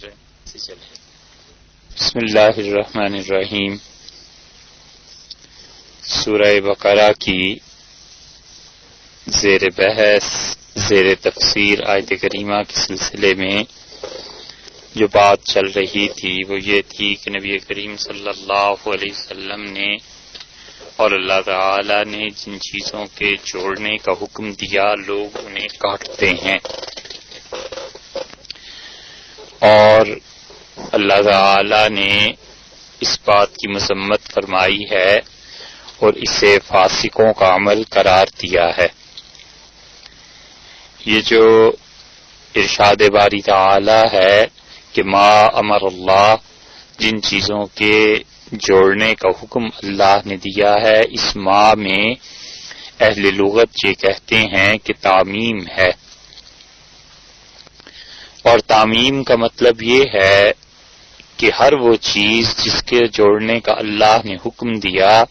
بسم اللہ الرحمن الرحیم۔ سورہ بقرہ کی زیر بحث زیر تفسیر آیت کریمہ کے سلسلے میں جو بات چل رہی تھی وہ یہ تھی کہ نبی کریم صلی اللہ علیہ وسلم نے اور اللہ تعالی نے جن چیزوں کے جوڑنے کا حکم دیا لوگ انہیں کاٹتے ہیں، اور اللہ تعالی نے اس بات کی مذمت فرمائی ہے اور اسے فاسقوں کا عمل قرار دیا ہے۔ یہ جو ارشاد باری تعالی ہے کہ ما امر اللہ، جن چیزوں کے جوڑنے کا حکم اللہ نے دیا ہے، اس ما میں اہل لغت یہ کہتے ہیں کہ تعمیم ہے، اور تعمیم کا مطلب یہ ہے کہ ہر وہ چیز جس کے جوڑنے کا اللہ نے حکم دیا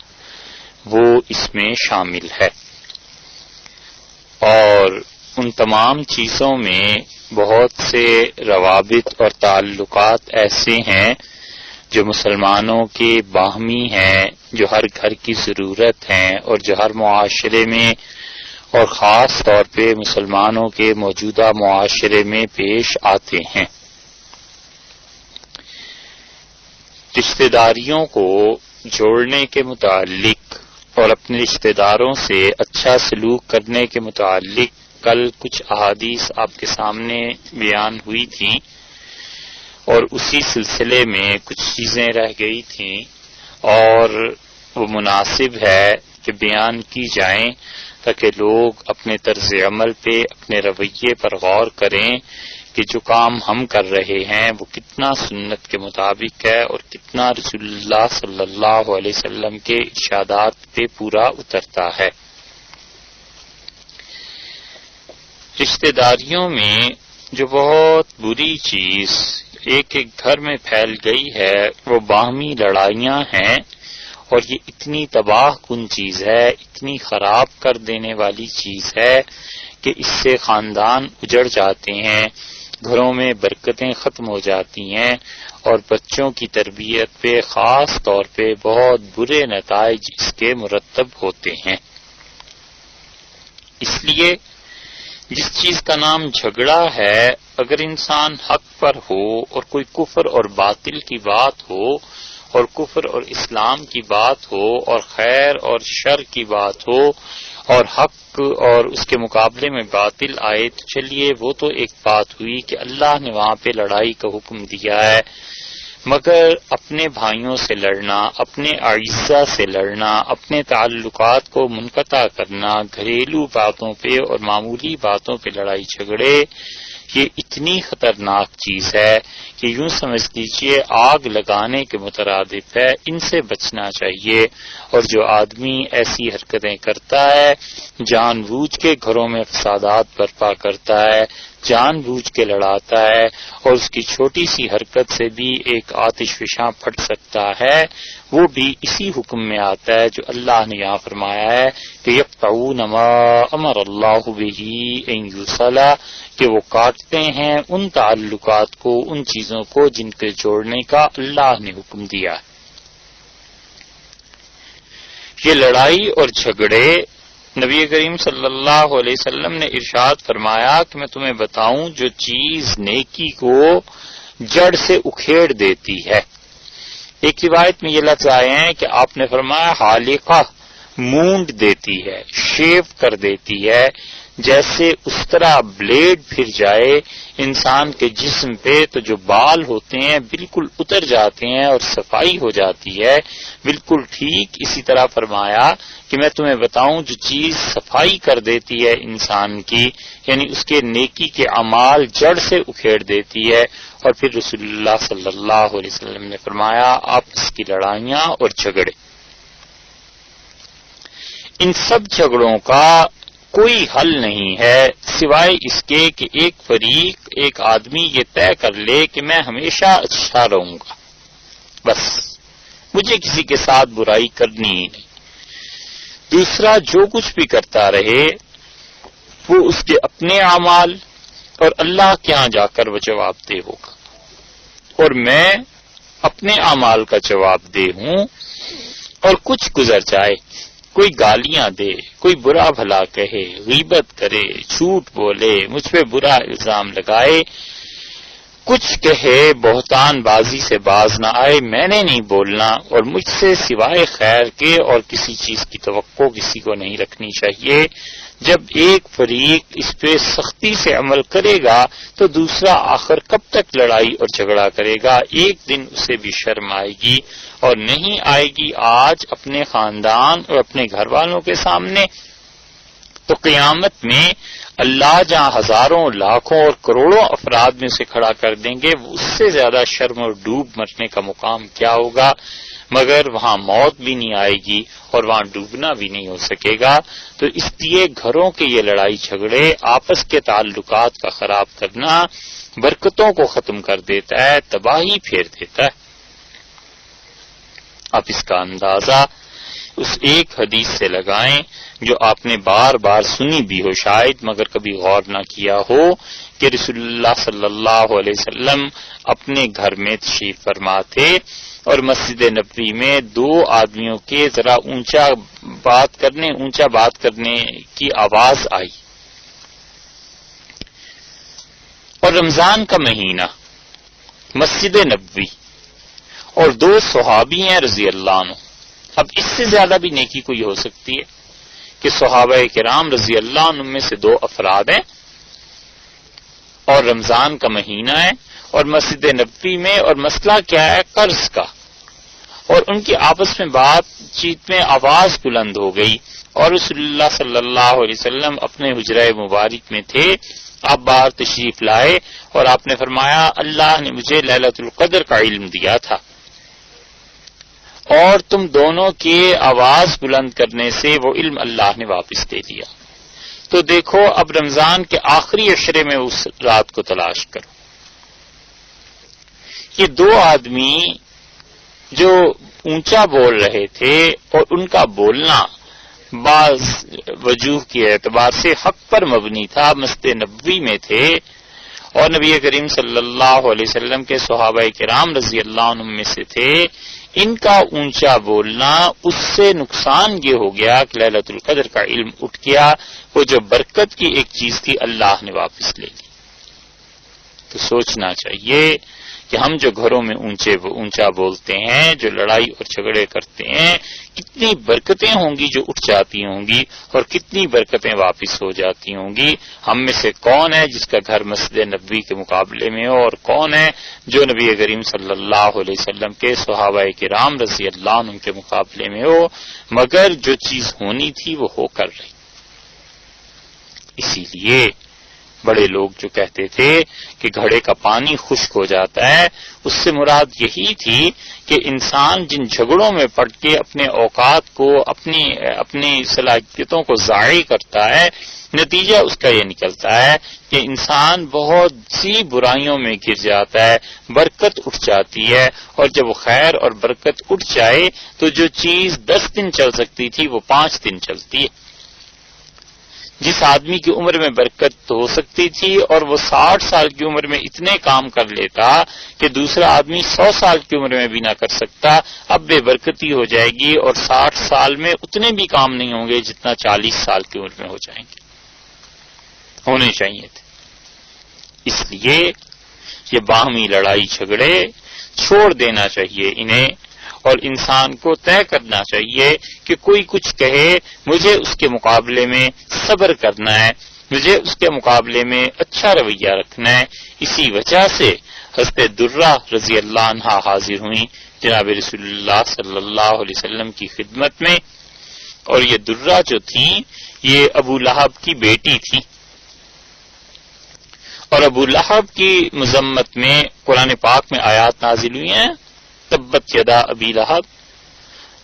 وہ اس میں شامل ہے، اور ان تمام چیزوں میں بہت سے روابط اور تعلقات ایسے ہیں جو مسلمانوں کے باہمی ہیں، جو ہر گھر کی ضرورت ہیں، اور جو ہر معاشرے میں اور خاص طور پہ مسلمانوں کے موجودہ معاشرے میں پیش آتے ہیں۔ رشتہ داریوں کو جوڑنے کے متعلق اور اپنے رشتہ داروں سے اچھا سلوک کرنے کے متعلق کل کچھ احادیث آپ کے سامنے بیان ہوئی تھیں، اور اسی سلسلے میں کچھ چیزیں رہ گئی تھیں اور وہ مناسب ہے کہ بیان کی جائیں تاکہ لوگ اپنے طرز عمل پہ، اپنے رویے پر غور کریں کہ جو کام ہم کر رہے ہیں وہ کتنا سنت کے مطابق ہے اور کتنا رسول اللہ صلی اللہ علیہ وسلم کے ارشادات پہ پورا اترتا ہے۔ رشتہ داریوں میں جو بہت بری چیز ایک ایک گھر میں پھیل گئی ہے وہ باہمی لڑائیاں ہیں، اور یہ اتنی تباہ کن چیز ہے، اتنی خراب کر دینے والی چیز ہے کہ اس سے خاندان اجڑ جاتے ہیں، گھروں میں برکتیں ختم ہو جاتی ہیں، اور بچوں کی تربیت پہ خاص طور پہ بہت برے نتائج اس کے مرتب ہوتے ہیں۔ اس لیے جس چیز کا نام جھگڑا ہے، اگر انسان حق پر ہو اور کوئی کفر اور باطل کی بات ہو اور کفر اور اسلام کی بات ہو اور خیر اور شر کی بات ہو اور حق اور اس کے مقابلے میں باطل آئے، تو چلیے وہ تو ایک بات ہوئی کہ اللہ نے وہاں پہ لڑائی کا حکم دیا ہے، مگر اپنے بھائیوں سے لڑنا، اپنے اعزہ سے لڑنا، اپنے تعلقات کو منقطع کرنا، گھریلو باتوں پہ اور معمولی باتوں پہ لڑائی جھگڑے، یہ اتنی خطرناک چیز ہے کہ یوں سمجھ لیجیے آگ لگانے کے مترادف ہے۔ ان سے بچنا چاہیے، اور جو آدمی ایسی حرکتیں کرتا ہے، جان بوجھ کے گھروں میں فسادات برپا کرتا ہے، جان بوجھ کے لڑاتا ہے، اور اس کی چھوٹی سی حرکت سے بھی ایک آتش فشاں پھٹ سکتا ہے، وہ بھی اسی حکم میں آتا ہے جو اللہ نے یہاں فرمایا ہے کہ یقطعون ما امر اللہ بہ ان یوصل، کہ وہ کاٹتے ہیں ان تعلقات کو، ان چیزوں کو جن کے جوڑنے کا اللہ نے حکم دیا۔ یہ لڑائی اور جھگڑے نبی کریم صلی اللہ علیہ وسلم نے ارشاد فرمایا کہ میں تمہیں بتاؤں جو چیز نیکی کو جڑ سے اکھیڑ دیتی ہے۔ ایک روایت میں یہ لفظ آئے ہیں کہ آپ نے فرمایا حالقہ، مونڈ دیتی ہے، شیو کر دیتی ہے، جیسے اس طرح بلیڈ پھر جائے انسان کے جسم پہ تو جو بال ہوتے ہیں بالکل اتر جاتے ہیں اور صفائی ہو جاتی ہے، بالکل ٹھیک اسی طرح فرمایا کہ میں تمہیں بتاؤں جو چیز صفائی کر دیتی ہے انسان کی، یعنی اس کے نیکی کے اعمال جڑ سے اکھیڑ دیتی ہے۔ اور پھر رسول اللہ صلی اللہ علیہ وسلم نے فرمایا آپس کی لڑائیاں اور جھگڑے، ان سب جھگڑوں کا کوئی حل نہیں ہے سوائے اس کے کہ ایک فریق، ایک آدمی یہ طے کر لے کہ میں ہمیشہ اچھا رہوں گا، بس مجھے کسی کے ساتھ برائی کرنی ہی نہیں۔ دوسرا جو کچھ بھی کرتا رہے وہ اس کے اپنے اعمال اور اللہ کے ہاں جا کر وہ جواب دہ ہوگا۔ اور میں اپنے اعمال کا جواب دہ ہوں، اور کچھ گزر جائے، کوئی گالیاں دے، کوئی برا بھلا کہے، غیبت کرے، جھوٹ بولے، مجھ پہ برا الزام لگائے، کچھ کہے، بہتان بازی سے باز نہ آئے، میں نے نہیں بولنا، اور مجھ سے سوائے خیر کے اور کسی چیز کی توقع کسی کو نہیں رکھنی چاہیے۔ جب ایک فریق اس پہ سختی سے عمل کرے گا تو دوسرا آخر کب تک لڑائی اور جھگڑا کرے گا؟ ایک دن اسے بھی شرم آئے گی، اور نہیں آئے گی آج اپنے خاندان اور اپنے گھر والوں کے سامنے، تو قیامت میں اللہ جہاں ہزاروں، لاکھوں اور کروڑوں افراد میں سے کھڑا کر دیں گے، اس سے زیادہ شرم اور ڈوب مرنے کا مقام کیا ہوگا؟ مگر وہاں موت بھی نہیں آئے گی اور وہاں ڈوبنا بھی نہیں ہو سکے گا۔ تو اس لیے گھروں کے یہ لڑائی جھگڑے، آپس کے تعلقات کا خراب کرنا، برکتوں کو ختم کر دیتا ہے، تباہی پھیر دیتا ہے۔ آپ اس کا اندازہ اس ایک حدیث سے لگائیں جو آپ نے بار بار سنی بھی ہو شاید، مگر کبھی غور نہ کیا ہو، کہ رسول اللہ صلی اللہ علیہ وسلم اپنے گھر میں تشریف فرما تھے، اور مسجد نبوی میں دو آدمیوں کے ذرا اونچا بات کرنے کی آواز آئی، اور رمضان کا مہینہ، مسجد نبوی، اور دو صحابی ہیں رضی اللہ عنہ۔ اب اس سے زیادہ بھی نیکی کوئی ہو سکتی ہے کہ صحابہ کرام رضی اللہ عنہ میں سے دو افراد ہیں، اور رمضان کا مہینہ ہے، اور مسجد نبوی میں، اور مسئلہ کیا ہے؟ قرض کا، اور ان کی آپس میں بات چیت میں آواز بلند ہو گئی، اور رسول اللہ صلی اللہ علیہ وسلم اپنے حجرہ مبارک میں تھے، آپ باہر تشریف لائے، اور آپ نے فرمایا اللہ نے مجھے لیلۃ القدر کا علم دیا تھا، اور تم دونوں کے آواز بلند کرنے سے وہ علم اللہ نے واپس دے دیا۔ تو دیکھو اب رمضان کے آخری عشرے میں اس رات کو تلاش کرو۔ یہ دو آدمی جو اونچا بول رہے تھے، اور ان کا بولنا بعض وجوہ کے اعتبار سے حق پر مبنی تھا، مسجد نبوی میں تھے، اور نبی کریم صلی اللہ علیہ وسلم کے صحابہ کرام رضی اللہ عنہ میں سے تھے، ان کا اونچا بولنا اس سے نقصان یہ ہو گیا کہ لیلۃ القدر کا علم اٹھ گیا، وہ جو برکت کی ایک چیز تھی اللہ نے واپس لے لی۔ تو سوچنا چاہیے کہ ہم جو گھروں میں اونچا بولتے ہیں، جو لڑائی اور جھگڑے کرتے ہیں، کتنی برکتیں ہوں گی جو اٹھ جاتی ہوں گی، اور کتنی برکتیں واپس ہو جاتی ہوں گی۔ ہم میں سے کون ہے جس کا گھر مسجد نبوی کے مقابلے میں ہو، اور کون ہے جو نبی کریم صلی اللہ علیہ وسلم کے صحابہ کرام رضی اللہ عنہ کے مقابلے میں ہو، مگر جو چیز ہونی تھی وہ ہو کر رہی۔ اسی لیے بڑے لوگ جو کہتے تھے کہ گھڑے کا پانی خشک ہو جاتا ہے، اس سے مراد یہی تھی کہ انسان جن جھگڑوں میں پڑ کے اپنے اوقات کو، اپنی صلاحیتوں کو ضائع کرتا ہے، نتیجہ اس کا یہ نکلتا ہے کہ انسان بہت سی برائیوں میں گر جاتا ہے، برکت اٹھ جاتی ہے، اور جب وہ خیر اور برکت اٹھ جائے تو جو چیز 10 دن چل سکتی تھی وہ 5 دن چلتی ہے۔ جس آدمی کی عمر میں برکت تو ہو سکتی تھی اور وہ 60 سال کی عمر میں اتنے کام کر لیتا کہ دوسرا آدمی 100 سال کی عمر میں بھی نہ کر سکتا، اب بے برکتی ہو جائے گی، اور 60 سال میں اتنے بھی کام نہیں ہوں گے جتنا 40 سال کی عمر میں ہو جائیں گے، ہونے چاہیے تھے۔ اس لیے یہ باہمی لڑائی جھگڑے چھوڑ دینا چاہیے انہیں، اور انسان کو طے کرنا چاہیے کہ کوئی کچھ کہے، مجھے اس کے مقابلے میں صبر کرنا ہے، مجھے اس کے مقابلے میں اچھا رویہ رکھنا ہے۔ اسی وجہ سے حضرت درہ رضی اللہ عنہا حاضر ہوئیں جناب رسول اللہ صلی اللہ علیہ وسلم کی خدمت میں، اور یہ درہ جو تھیں یہ ابو لہب کی بیٹی تھی، اور ابو لہب کی مذمت میں قرآن پاک میں آیات نازل ہوئی ہیں، تبت یدا ابی لہب،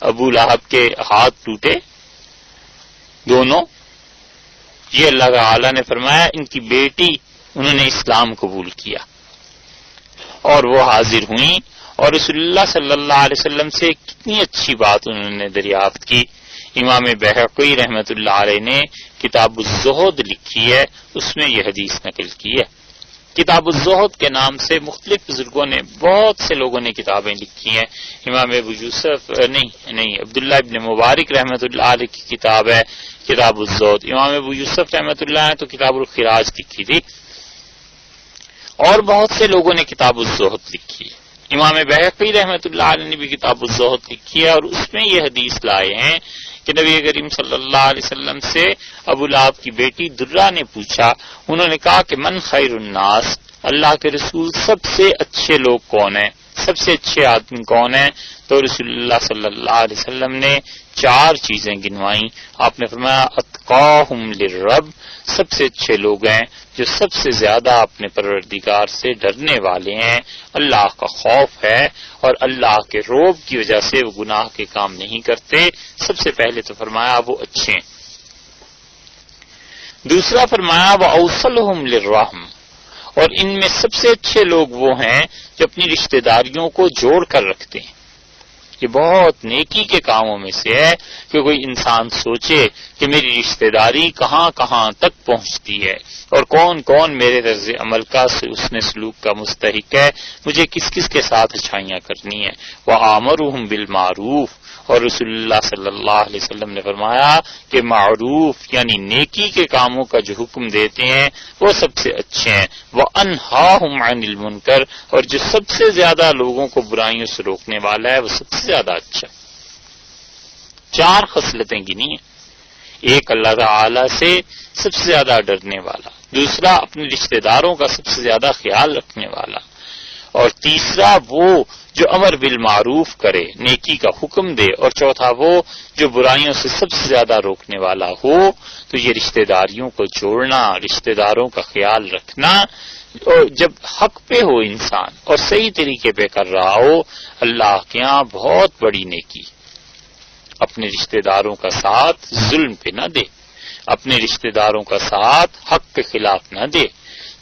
ابو لہب کے ہاتھ ٹوٹے دونوں۔ یہ اللہ تعالی نے فرمایا ان کی بیٹی انہوں نے اسلام قبول کیا، اور وہ حاضر ہوئیں، اور رسول اللہ صلی اللہ علیہ وسلم سے کتنی اچھی بات انہوں نے دریافت کی۔ امام بہقی رحمۃ اللہ علیہ نے کتاب الزہد لکھی ہے، اس میں یہ حدیث نقل کی ہے کتاب الزہد کے نام سے مختلف بزرگوں نے، بہت سے لوگوں نے کتابیں لکھی ہیں. امام ابو یوسف نہیں عبداللہ ابن مبارک رحمۃ اللہ علیہ کی کتاب ہے کتاب الزہد. امام ابو یوسف رحمۃ اللہ نے تو کتاب الخراج لکھی تھی، اور بہت سے لوگوں نے کتاب الزہد لکھی ہے. امام بہقی رحمۃ اللہ علیہ نے بھی کتاب الزہد لکھی ہے، اور اس میں یہ حدیث لائے ہیں کہ نبی کریم صلی اللہ علیہ وسلم سے ابو لہب کی بیٹی درہ نے پوچھا، انہوں نے کہا کہ من خیر الناس، اللہ کے رسول سب سے اچھے لوگ کون ہیں، سب سے اچھے آدمی کون ہیں؟ تو رسول اللہ صلی اللہ علیہ وسلم نے 4 چیزیں گنوائیں. آپ نے فرمایا اتقاہم للرب، سب سے اچھے لوگ ہیں جو سب سے زیادہ اپنے پروردگار سے ڈرنے والے ہیں، اللہ کا خوف ہے اور اللہ کے روب کی وجہ سے وہ گناہ کے کام نہیں کرتے. سب سے پہلے تو فرمایا وہ اچھے ہیں. دوسرا فرمایا وَأَوْصَلُهُمْ لِلرَّحْمِ، اور ان میں سب سے اچھے لوگ وہ ہیں جو اپنی رشتہ داریوں کو جوڑ کر رکھتے ہیں. یہ بہت نیکی کے کاموں میں سے ہے کہ کوئی انسان سوچے کہ میری رشتہ داری کہاں کہاں تک پہنچتی ہے اور کون کون میرے طرز عمل کا اس نے سلوک کا مستحق ہے، مجھے کس کس کے ساتھ اچھائیاں کرنی ہے. وَآمَرُهُمْ بِالْمَعْرُوفِ، اور رسول اللہ صلی اللہ علیہ وسلم نے فرمایا کہ معروف یعنی نیکی کے کاموں کا جو حکم دیتے ہیں وہ سب سے اچھے ہیں. وَأَنْهَاهُمْ عَنِ الْمُنْكَرِ، اور جو سب سے زیادہ لوگوں کو برائیوں سے روکنے والا ہے وہ سب سے زیادہ اچھا. 4 خصلتیں گنی ہیں. ایک اللہ تعالی سے سب سے زیادہ ڈرنے والا، دوسرا اپنے رشتہ داروں کا سب سے زیادہ خیال رکھنے والا، اور تیسرا وہ جو امر بالمعروف کرے، نیکی کا حکم دے، اور چوتھا وہ جو برائیوں سے سب سے زیادہ روکنے والا ہو. تو یہ رشتہ داریوں کو جوڑنا، رشتہ داروں کا خیال رکھنا، اور جب حق پہ ہو انسان اور صحیح طریقے پہ کر رہا ہو، اللہ کے ہاں بہت بڑی نیکی. اپنے رشتہ داروں کا ساتھ ظلم پہ نہ دے، اپنے رشتہ داروں کا ساتھ حق کے خلاف نہ دے،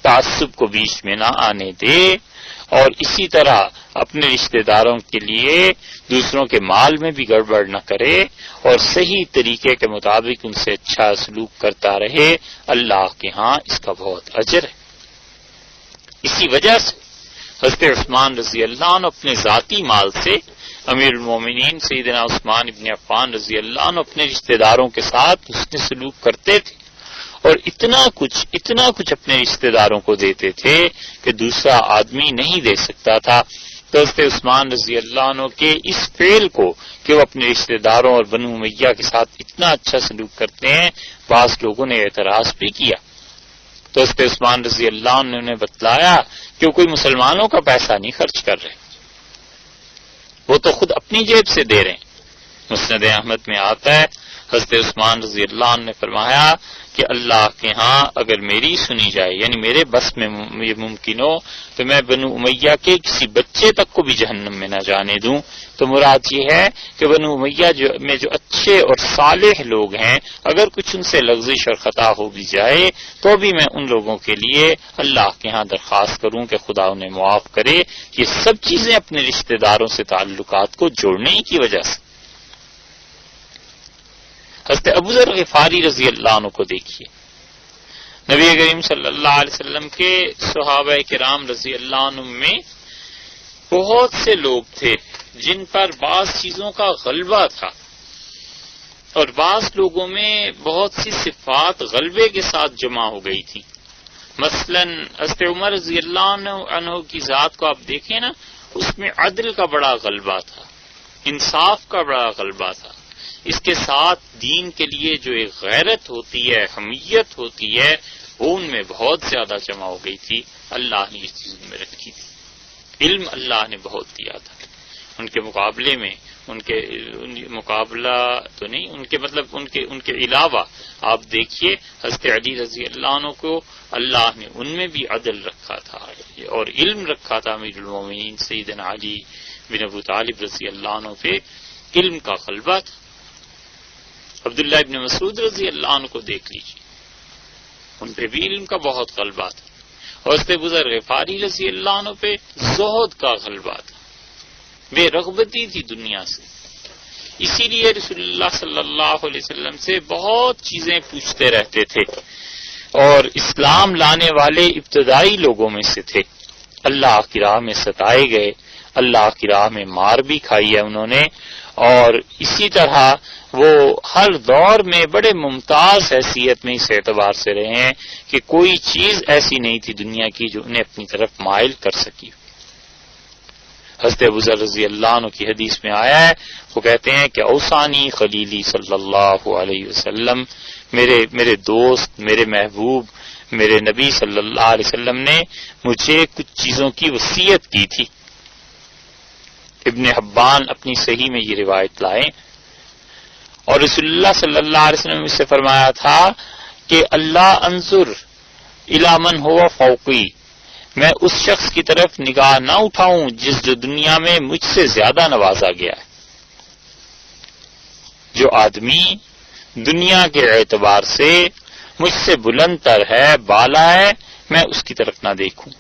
تعصب کو بیچ میں نہ آنے دے، اور اسی طرح اپنے رشتہ داروں کے لیے دوسروں کے مال میں بھی گڑبڑ نہ کرے اور صحیح طریقے کے مطابق ان سے اچھا سلوک کرتا رہے. اللہ کے ہاں اس کا بہت اجر ہے. اسی وجہ سے حضرت عثمان رضی اللہ عنہ اپنے ذاتی مال سے، امیر المومنین سیدنا عثمان ابن عفان رضی اللہ عنہ اپنے رشتہ داروں کے ساتھ حسن سلوک کرتے تھے، اور اتنا کچھ اپنے رشتہ داروں کو دیتے تھے کہ دوسرا آدمی نہیں دے سکتا تھا. تو حضرت عثمان رضی اللہ عنہ کے اس فعل کو کہ وہ اپنے رشتہ داروں اور بنو امیہ کے ساتھ اتنا اچھا سلوک کرتے ہیں، بعض لوگوں نے اعتراض بھی کیا. تو حضرت عثمان رضی اللہ عنہ نے بتلایا کہ وہ کوئی مسلمانوں کا پیسہ نہیں خرچ کر رہے، وہ تو خود اپنی جیب سے دے رہے ہیں. مسند احمد میں آتا ہے حضرت عثمان رضی اللہ عنہ نے فرمایا کہ اللہ کے ہاں اگر میری سنی جائے، یعنی میرے بس میں یہ ممکن ہو تو میں بنو امیہ کے کسی بچے تک کو بھی جہنم میں نہ جانے دوں. تو مراد یہ ہے کہ بنو امیہ میں جو اچھے اور صالح لوگ ہیں، اگر کچھ ان سے لغزش اور خطا ہو بھی جائے تو بھی میں ان لوگوں کے لیے اللہ کے ہاں درخواست کروں کہ خدا انہیں معاف کرے. یہ سب چیزیں اپنے رشتہ داروں سے تعلقات کو جوڑنے کی وجہ سے. حضرت ابو ذر غفاری رضی اللہ عنہ کو دیکھیے، نبی کریم صلی اللہ علیہ وسلم کے صحابہ کرام رضی اللہ عنہ میں بہت سے لوگ تھے جن پر بعض چیزوں کا غلبہ تھا، اور بعض لوگوں میں بہت سی صفات غلبے کے ساتھ جمع ہو گئی تھی. مثلا حضرت عمر رضی اللہ عنہ کی ذات کو آپ دیکھیں نا، اس میں عدل کا بڑا غلبہ تھا، انصاف کا بڑا غلبہ تھا. اس کے ساتھ دین کے لیے جو ایک غیرت ہوتی ہے، حمیت ہوتی ہے، وہ ان میں بہت زیادہ جمع ہو گئی تھی. اللہ نے اس چیز میں رکھی تھی. علم اللہ نے بہت دیا تھا. ان کے مقابلے میں ان مقابلہ تو نہیں، ان کے علاوہ آپ دیکھیے حضرت علی رضی اللہ عنہ کو اللہ نے ان میں بھی عدل رکھا تھا اور علم رکھا تھا. امیر المومنین سیدنا علی بن ابو طالب رضی اللہ عنہ پہ علم کا غلبہ تھا. عبداللہ ابن مسعود رضی اللہ عنہ کو دیکھ لیجیے، ان پہ بھی علم کا بہت غلبہ تھا. اور حضرت ابو ذر غفاری رضی اللہ عنہ پہ زہد کا غلبہ تھا، بے رغبتی تھی دنیا سے. اسی لیے رسول اللہ صلی اللہ علیہ وسلم سے بہت چیزیں پوچھتے رہتے تھے. اور اسلام لانے والے ابتدائی لوگوں میں سے تھے. اللہ کی راہ میں ستائے گئے، اللہ کی راہ میں مار بھی کھائی ہے انہوں نے، اور اسی طرح وہ ہر دور میں بڑے ممتاز حیثیت میں اس اعتبار سے رہے ہیں کہ کوئی چیز ایسی نہیں تھی دنیا کی جو انہیں اپنی طرف مائل کر سکی. حضرت ابو ذر رضی اللہ عنہ کی حدیث میں آیا ہے، وہ کہتے ہیں کہ اوصانی خلیلی صلی اللہ علیہ وسلم، میرے دوست، میرے محبوب، میرے نبی صلی اللہ علیہ وسلم نے مجھے کچھ چیزوں کی وصیت کی تھی. ابن حبان اپنی صحیح میں یہ روایت لائیں، اور رسول اللہ صلی اللہ علیہ وسلم نے اس سے فرمایا تھا کہ اللہ انظر الی من هو فوقی، میں اس شخص کی طرف نگاہ نہ اٹھاؤں جو دنیا میں مجھ سے زیادہ نوازا گیا ہے. جو آدمی دنیا کے اعتبار سے مجھ سے بلند تر ہے، بالا ہے، میں اس کی طرف نہ دیکھوں،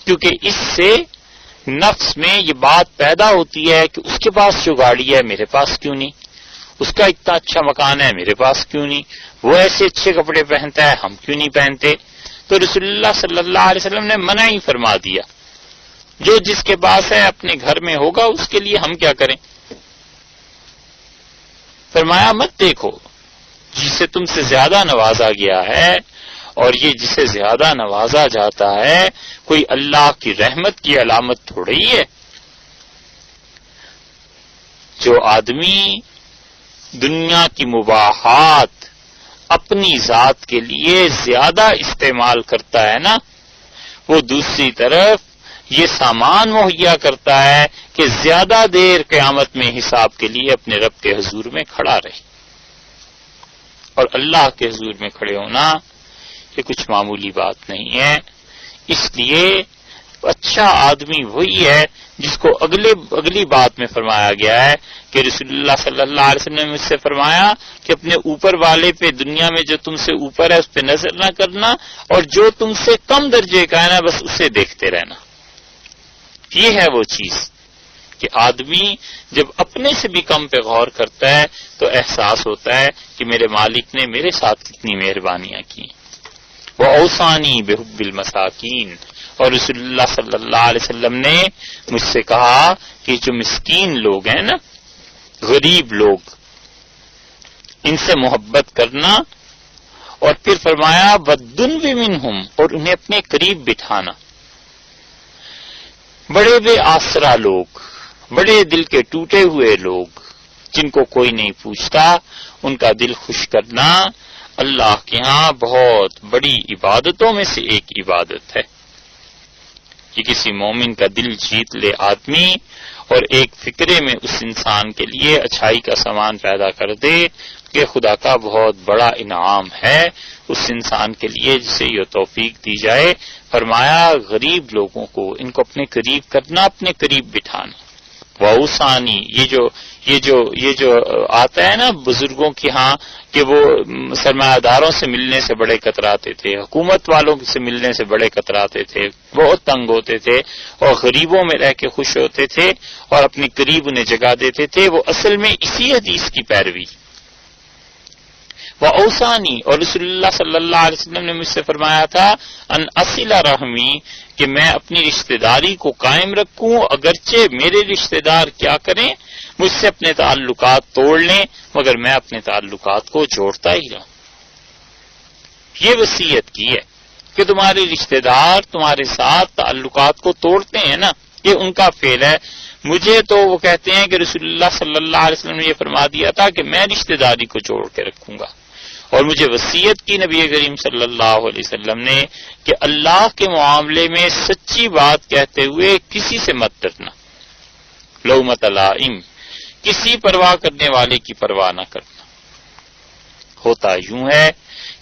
کیونکہ اس سے نفس میں یہ بات پیدا ہوتی ہے کہ اس کے پاس جو گاڑی ہے میرے پاس کیوں نہیں، اس کا اتنا اچھا مکان ہے میرے پاس کیوں نہیں، وہ ایسے اچھے کپڑے پہنتا ہے ہم کیوں نہیں پہنتے. تو رسول اللہ صلی اللہ علیہ وسلم نے منع ہی فرما دیا، جو جس کے پاس ہے اپنے گھر میں ہوگا، اس کے لیے ہم کیا کریں. فرمایا مت دیکھو جسے تم سے زیادہ نوازا گیا ہے، اور یہ جسے زیادہ نوازا جاتا ہے کوئی اللہ کی رحمت کی علامت تھوڑی ہے. جو آدمی دنیا کی مباحات اپنی ذات کے لیے زیادہ استعمال کرتا ہے نا، وہ دوسری طرف یہ سامان مہیا کرتا ہے کہ زیادہ دیر قیامت میں حساب کے لیے اپنے رب کے حضور میں کھڑا رہے. اور اللہ کے حضور میں کھڑے ہونا یہ کچھ معمولی بات نہیں ہے. اس لیے اچھا آدمی وہی ہے جس کو اگلی بات میں فرمایا گیا ہے کہ رسول اللہ صلی اللہ علیہ وسلم نے مجھ سے فرمایا کہ اپنے اوپر والے پہ، دنیا میں جو تم سے اوپر ہے اس پہ نظر نہ کرنا، اور جو تم سے کم درجے کا ہے نا بس اسے دیکھتے رہنا. یہ ہے وہ چیز کہ آدمی جب اپنے سے بھی کم پہ غور کرتا ہے تو احساس ہوتا ہے کہ میرے مالک نے میرے ساتھ کتنی مہربانیاں کی. وَأَوْصَانِي بِحُبِّ الْمَسَاكِينِ، اور رسول اللہ صلی اللہ علیہ وسلم نے مجھ سے کہا کہ جو مسکین لوگ ہیں نا، غریب لوگ، ان سے محبت کرنا، اور پھر فرمایا وَالدُّنْوِ مِنْهُمْ، اور انہیں اپنے قریب بٹھانا. بڑے بے آسرا لوگ، بڑے دل کے ٹوٹے ہوئے لوگ جن کو کوئی نہیں پوچھتا، ان کا دل خوش کرنا اللہ کے ہاں بہت بڑی عبادتوں میں سے ایک عبادت ہے. کہ کسی مومن کا دل جیت لے آدمی، اور ایک فکرے میں اس انسان کے لیے اچھائی کا سامان پیدا کر دے، کہ خدا کا بہت بڑا انعام ہے اس انسان کے لیے جسے یہ توفیق دی جائے. فرمایا غریب لوگوں کو ان کو اپنے قریب کرنا، اپنے قریب بٹھانا. وَأَوْصَانِي، یہ جو آتا ہے نا بزرگوں کے ہاں کہ وہ سرمایہ داروں سے ملنے سے بڑے کتراتے تھے، حکومت والوں سے ملنے سے بڑے کتراتے تھے، بہت تنگ ہوتے تھے، اور غریبوں میں رہ کے خوش ہوتے تھے اور اپنے قریب انہیں جگہ دیتے تھے. وہ اصل میں اسی حدیث کی پیروی. وَأَوْصَانِي، اور رسول اللہ صلی اللہ علیہ وسلم نے مجھ سے فرمایا تھا ان اصل رحمی، کہ میں اپنی رشتہ داری کو قائم رکھوں، اگرچہ میرے رشتہ دار کیا کریں، مجھ سے اپنے تعلقات توڑ لیں، مگر میں اپنے تعلقات کو جوڑتا ہی رہوں. یہ وصیت کی ہے کہ تمہارے رشتہ دار تمہارے ساتھ تعلقات کو توڑتے ہیں نا، یہ ان کا فعل ہے. مجھے تو وہ کہتے ہیں کہ رسول اللہ صلی اللہ علیہ وسلم نے یہ فرما دیا تھا کہ میں رشتہ داری کو جوڑ کے رکھوں گا، اور مجھے وصیت کی نبی کریم صلی اللہ علیہ وسلم نے کہ اللہ کے معاملے میں سچی بات کہتے ہوئے کسی سے مت ڈرنا. لومۃ لائم، کسی پرواہ کرنے والے کی پرواہ نہ کرنا. ہوتا یوں ہے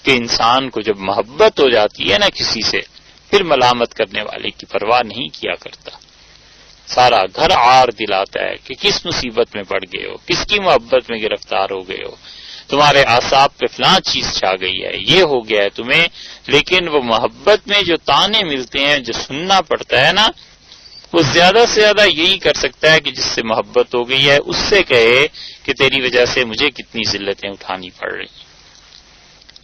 کہ انسان کو جب محبت ہو جاتی ہے نا کسی سے، پھر ملامت کرنے والے کی پرواہ نہیں کیا کرتا. سارا گھر عار دلاتا ہے کہ کس مصیبت میں پڑ گئے ہو، کس کی محبت میں گرفتار ہو گئے ہو، تمہارے اعصاب پہ فلاں چیز چھا گئی ہے، یہ ہو گیا ہے تمہیں. لیکن وہ محبت میں جو طعنے ملتے ہیں، جو سننا پڑتا ہے نا، وہ زیادہ سے زیادہ یہی کر سکتا ہے کہ جس سے محبت ہو گئی ہے اس سے کہے کہ تیری وجہ سے مجھے کتنی ذلتیں اٹھانی پڑ رہی.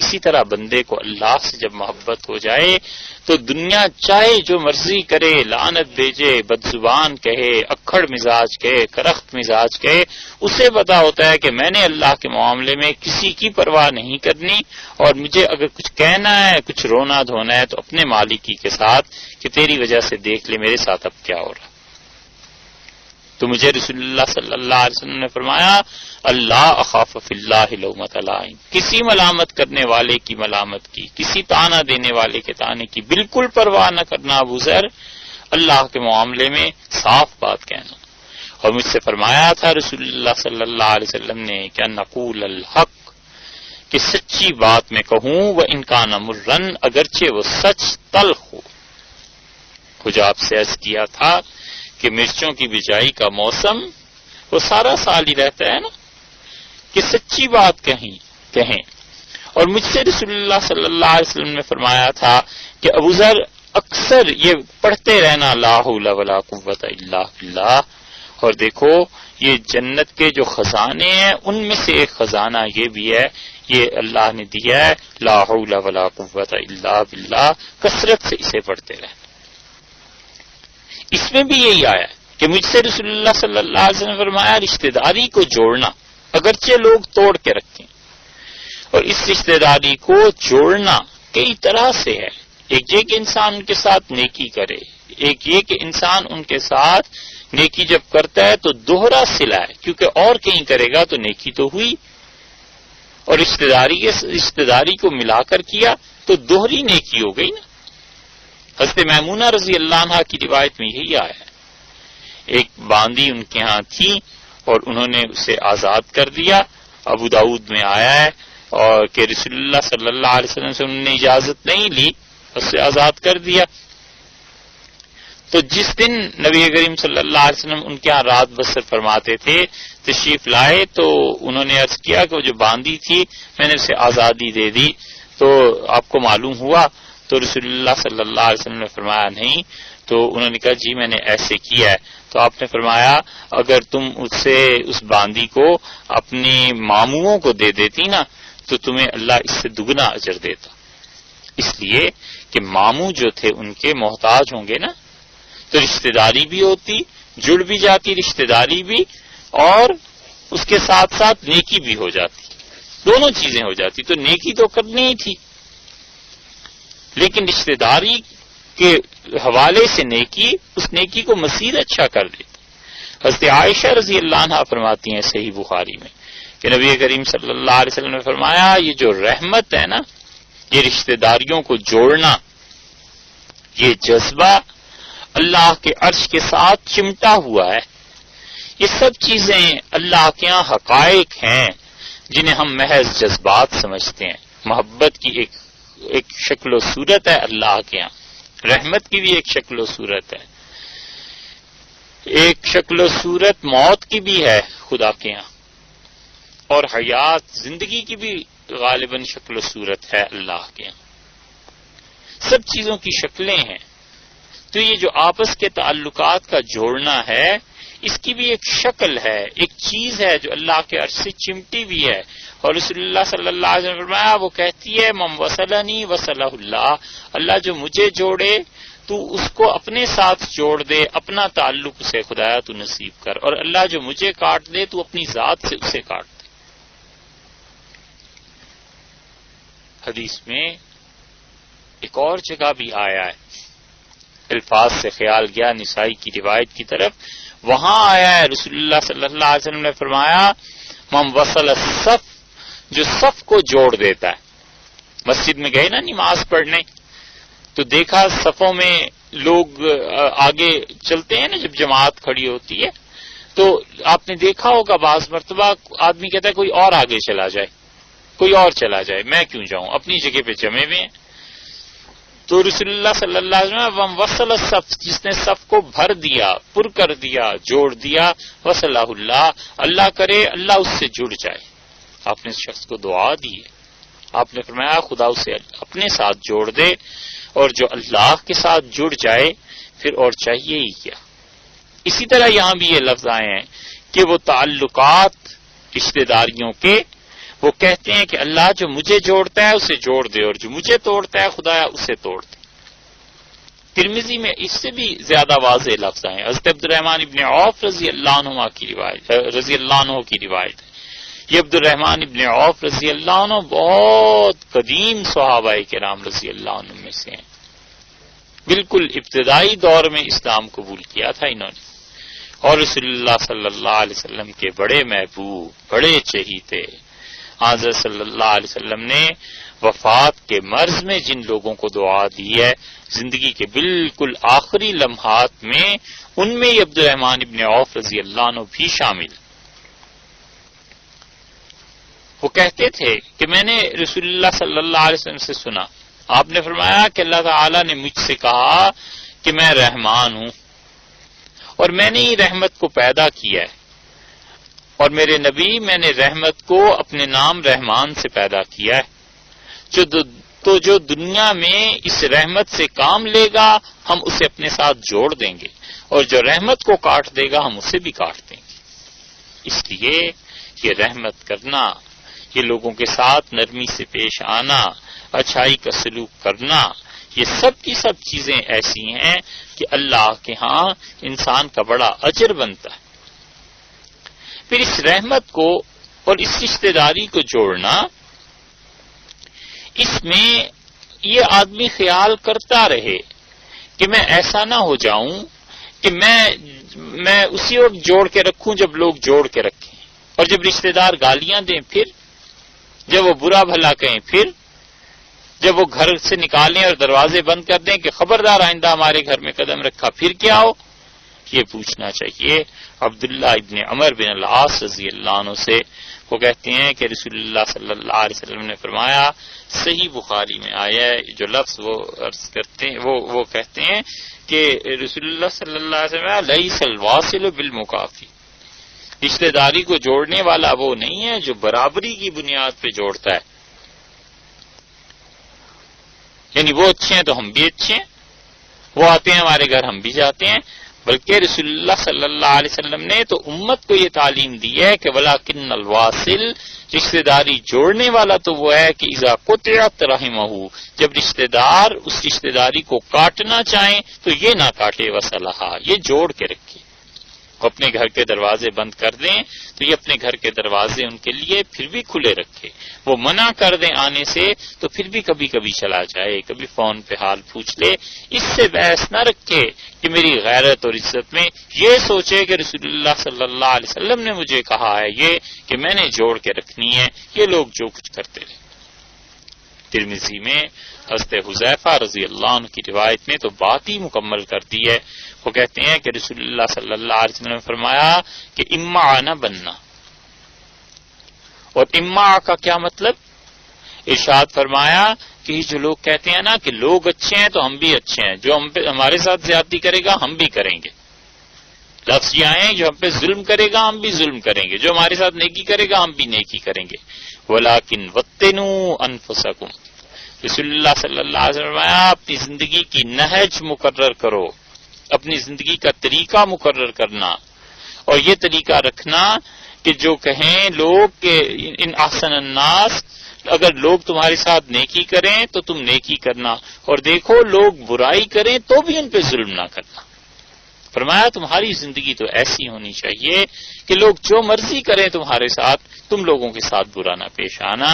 اسی طرح بندے کو اللہ سے جب محبت ہو جائے تو دنیا چاہے جو مرضی کرے، لعنت بھیجے، بدزبان کہے، اکھڑ مزاج کہے، کرخت مزاج کہے، اسے پتا ہوتا ہے کہ میں نے اللہ کے معاملے میں کسی کی پرواہ نہیں کرنی، اور مجھے اگر کچھ کہنا ہے، کچھ رونا دھونا ہے تو اپنے مالکی کے ساتھ کہ تیری وجہ سے دیکھ لے میرے ساتھ اب کیا ہو رہا۔ تو مجھے رسول اللہ صلی اللہ علیہ وسلم نے فرمایا اللہ اخاف فی اللہ لومۃ لائم، کسی ملامت کرنے والے کی ملامت کی، کسی طعنہ دینے والے کے طعنے کی بالکل پرواہ نہ کرنا ابو ذر، اللہ کے معاملے میں صاف بات کہنا۔ اور مجھ سے فرمایا تھا رسول اللہ صلی اللہ علیہ وسلم نے کہ نقول الحق، کہ سچی بات میں کہوں، وہ ان کا مرن، اگرچہ وہ سچ تلخ ہو۔ کچھ آپ سے عرض کیا تھا کہ مرچوں کی بجائی کا موسم وہ سارا سال ہی رہتا ہے نا، کہ سچی بات کہیں۔ اور مجھ سے رسول اللہ صلی اللہ علیہ وسلم نے فرمایا تھا کہ ابو ذر اکثر یہ پڑھتے رہنا لا حول ولا قوت الا باللہ۔ اور دیکھو یہ جنت کے جو خزانے ہیں ان میں سے ایک خزانہ یہ بھی ہے، یہ اللہ نے دیا ہے لا حول ولا قوت الا باللہ، کثرت سے اسے پڑھتے رہنا۔ اس میں بھی یہی آیا کہ مجھ سے رسول اللہ صلی اللہ علیہ وسلم نے فرمایا رشتہ داری کو جوڑنا، اگرچہ لوگ توڑ کے رکھیں، اور اس رشتہ داری کو جوڑنا کئی طرح سے ہے۔ ایک یہ کہ انسان ان کے ساتھ نیکی کرے، ایک یہ کہ انسان ان کے ساتھ نیکی جب کرتا ہے تو دوہرا صلہ ہے، کیونکہ اور کہیں کرے گا تو نیکی تو ہوئی، اور رشتہ داری کو ملا کر کیا تو دوہری نیکی ہو گئی نا۔ حضرت میمونہ رضی اللہ عنہا کی روایت میں یہی آیا ہے، ایک باندی ان کے ہاں تھی اور انہوں نے اسے آزاد کر دیا۔ ابو داؤد میں آیا ہے اور کہ رسول اللہ صلی اللہ علیہ وسلم سے انہوں نے اجازت نہیں لی، اسے آزاد کر دیا۔ تو جس دن نبی کریم صلی اللہ علیہ وسلم ان کے ہاں رات بسر فرماتے تھے، تشریف لائے تو انہوں نے عرض کیا کہ وہ جو باندی تھی میں نے اسے آزادی دے دی، تو آپ کو معلوم ہوا؟ تو رسول اللہ صلی اللہ علیہ وسلم نے فرمایا نہیں۔ تو انہوں نے کہا جی میں نے ایسے کیا ہے۔ تو آپ نے فرمایا اگر تم اس باندی کو اپنی ماموؤں کو دے دیتی نا تو تمہیں اللہ اس سے دگنا اجر دیتا، اس لیے کہ ماموں جو تھے ان کے محتاج ہوں گے نا، تو رشتہ داری بھی ہوتی، جڑ بھی جاتی رشتہ داری بھی، اور اس کے ساتھ ساتھ نیکی بھی ہو جاتی، دونوں چیزیں ہو جاتی۔ تو نیکی تو کرنی ہی تھی، لیکن رشتہ داری کے حوالے سے نیکی اس نیکی کو مزید اچھا کر دیتی۔ حضرت عائشہ رضی اللہ عنہا فرماتی ہیں صحیح بخاری میں کہ نبی کریم صلی اللہ علیہ وسلم نے فرمایا یہ جو رحمت ہے نا، یہ رشتہ داریوں کو جوڑنا، یہ جذبہ اللہ کے عرش کے ساتھ چمٹا ہوا ہے۔ یہ سب چیزیں اللہ کے یہاں حقائق ہیں جنہیں ہم محض جذبات سمجھتے ہیں۔ محبت کی ایک شکل و صورت ہے اللہ کے یہاں، رحمت کی بھی ایک شکل و صورت ہے، ایک شکل و صورت موت کی بھی ہے خدا کے یہاں، اور حیات زندگی کی بھی غالباً شکل و صورت ہے اللہ کے یہاں۔ سب چیزوں کی شکلیں ہیں، تو یہ جو آپس کے تعلقات کا جوڑنا ہے اس کی بھی ایک شکل ہے، ایک چیز ہے جو اللہ کے عرش سے چمٹی بھی ہے۔ اور رسول اللہ صلی اللہ علیہ وسلم نے فرمایا وہ کہتی ہے من وصلنی وصلہ اللہ، اللہ جو مجھے جوڑے تو اس کو اپنے ساتھ جوڑ دے، اپنا تعلق اسے خدایا تو نصیب کر، اور اللہ جو مجھے کاٹ دے تو اپنی ذات سے اسے کاٹ دے۔ حدیث میں ایک اور جگہ بھی آیا ہے، الفاظ سے خیال گیا نسائی کی روایت کی طرف، وہاں آیا ہے رسول اللہ صلی اللہ علیہ وسلم نے فرمایا من وصل الصف، جو صف کو جوڑ دیتا ہے۔ مسجد میں گئے نا نماز پڑھنے تو دیکھا صفوں میں لوگ آگے چلتے ہیں نا، جب جماعت کھڑی ہوتی ہے تو آپ نے دیکھا ہوگا بعض مرتبہ آدمی کہتا ہے کوئی اور آگے چلا جائے، کوئی اور چلا جائے، میں کیوں جاؤں، اپنی جگہ پہ جمے ہوئے ہیں۔ تو رسول اللہ صلی اللہ علیہ وسلم وم وصل الصف، جس نے صف کو بھر دیا، پر کر دیا، جوڑ دیا، وصلہ اللہ، اللہ کرے اللہ اس سے جڑ جائے۔ آپ نے اس شخص کو دعا دی ہے، آپ نے فرمایا خدا اسے اپنے ساتھ جوڑ دے، اور جو اللہ کے ساتھ جڑ جائے پھر اور چاہیے ہی کیا۔ اسی طرح یہاں بھی یہ لفظ آئے ہیں کہ وہ تعلقات رشتہ داریوں کے وہ کہتے ہیں کہ اللہ جو مجھے جوڑتا ہے اسے جوڑ دے اور جو مجھے توڑتا ہے خدایا اسے توڑ دے۔ ترمذی میں اس سے بھی زیادہ واضح لفظ ہیں۔ حضرت عبد الرحمن ابن عوف رضی اللہ عنہ کی روایت ہے۔ یہ عبد الرحمن ابن عوف رضی اللہ عنہ بہت قدیم صحابہ کرام رضی اللہ عنہ میں سے ہیں۔ بالکل ابتدائی دور میں اسلام قبول کیا تھا انہوں نے، اور رسول اللہ صلی اللہ علیہ وسلم کے بڑے محبوب، بڑے چہیتے۔ حضرت صلی اللہ علیہ وسلم نے وفات کے مرض میں جن لوگوں کو دعا دی ہے، زندگی کے بالکل آخری لمحات میں، ان میں یہ عبد الرحمن ابن عوف رضی اللہ عنہ بھی شامل۔ وہ کہتے تھے کہ میں نے رسول اللہ صلی اللہ علیہ وسلم سے سنا، آپ نے فرمایا کہ اللہ تعالی نے مجھ سے کہا کہ میں رحمان ہوں اور میں نے ہی رحمت کو پیدا کیا ہے، اور میرے نبی میں نے رحمت کو اپنے نام رحمان سے پیدا کیا ہے، تو جو دنیا میں اس رحمت سے کام لے گا ہم اسے اپنے ساتھ جوڑ دیں گے، اور جو رحمت کو کاٹ دے گا ہم اسے بھی کاٹ دیں گے۔ اس لیے یہ رحمت کرنا، یہ لوگوں کے ساتھ نرمی سے پیش آنا، اچھائی کا سلوک کرنا، یہ سب کی سب چیزیں ایسی ہیں کہ اللہ کے ہاں انسان کا بڑا اجر بنتا ہے۔ پھر اس رحمت کو اور اس رشتہ داری کو جوڑنا، اس میں یہ آدمی خیال کرتا رہے کہ میں ایسا نہ ہو جاؤں کہ میں اسی وقت جوڑ کے رکھوں جب لوگ جوڑ کے رکھیں، اور جب رشتہ دار گالیاں دیں پھر، جب وہ برا بھلا کہیں پھر، جب وہ گھر سے نکالیں اور دروازے بند کر دیں کہ خبردار آئندہ ہمارے گھر میں قدم رکھا پھر کیا ہو۔ یہ پوچھنا چاہیے۔ عبداللہ ابن عمر بن العاص رضی اللہ عنہ سے وہ کہتے ہیں کہ رسول اللہ صلی اللہ علیہ وسلم نے فرمایا، صحیح بخاری میں آیا ہے جو لفظ وہ عرض کرتے ہیں، وہ کہتے ہیں کہ رسول اللہ صلی اللہ علیہ وسلم لیس الواصل بالمکافی، رشتہ داری کو جوڑنے والا وہ نہیں ہے جو برابری کی بنیاد پہ جوڑتا ہے، یعنی وہ اچھے ہیں تو ہم بھی اچھے ہیں، وہ آتے ہیں ہمارے گھر ہم بھی جاتے ہیں، بلکہ رسول اللہ صلی اللہ علیہ وسلم نے تو امت کو یہ تعلیم دی ہے کہ ولیکن الواصل، رشتہ داری جوڑنے والا تو وہ ہے کہ اذا قطعت رحمہ، جب رشتہ دار اس رشتہ داری کو کاٹنا چاہیں تو یہ نہ کاٹے وصلھا، یہ جوڑ کے رکھے۔ وہ اپنے گھر کے دروازے بند کر دیں تو یہ اپنے گھر کے دروازے ان کے لیے پھر بھی کھلے رکھے، وہ منع کر دیں آنے سے تو پھر بھی کبھی کبھی چلا جائے، کبھی فون پہ حال پوچھ لے، اس سے بحث نہ رکھے کہ میری غیرت اور عزت میں، یہ سوچے کہ رسول اللہ صلی اللہ علیہ وسلم نے مجھے کہا ہے یہ کہ میں نے جوڑ کے رکھنی ہے، یہ لوگ جو کچھ کرتے رہے۔ ترمذی میں حضرت حذیفہ رضی اللہ عنہ کی روایت نے تو بات ہی مکمل کر دی ہے۔ وہ کہتے ہیں کہ رسول اللہ صلی اللہ علیہ وسلم نے فرمایا کہ اما نہ بننا، اور اما کا کیا مطلب؟ ارشاد فرمایا کہ جو لوگ کہتے ہیں نا کہ لوگ اچھے ہیں تو ہم بھی اچھے ہیں، جو ہمارے ساتھ زیادتی کرے گا ہم بھی کریں گے، لفظ یہ آئے جو ہم پہ ظلم کرے گا ہم بھی ظلم کریں گے، جو ہمارے ساتھ نیکی کرے گا ہم بھی نیکی کریں گے۔ ولیکن وطنوا انفسکم، رسول اللہ صلی اللہ علیہ وسلم فرمایا اپنی زندگی کی نہج مقرر کرو، اپنی زندگی کا طریقہ مقرر کرنا، اور یہ طریقہ رکھنا کہ جو کہیں لوگ کہ ان احسن الناس، اگر لوگ تمہارے ساتھ نیکی کریں تو تم نیکی کرنا، اور دیکھو لوگ برائی کریں تو بھی ان پہ ظلم نہ کرنا۔ فرمایا تمہاری زندگی تو ایسی ہونی چاہیے کہ لوگ جو مرضی کریں تمہارے ساتھ، تم لوگوں کے ساتھ برا نہ پیش آنا۔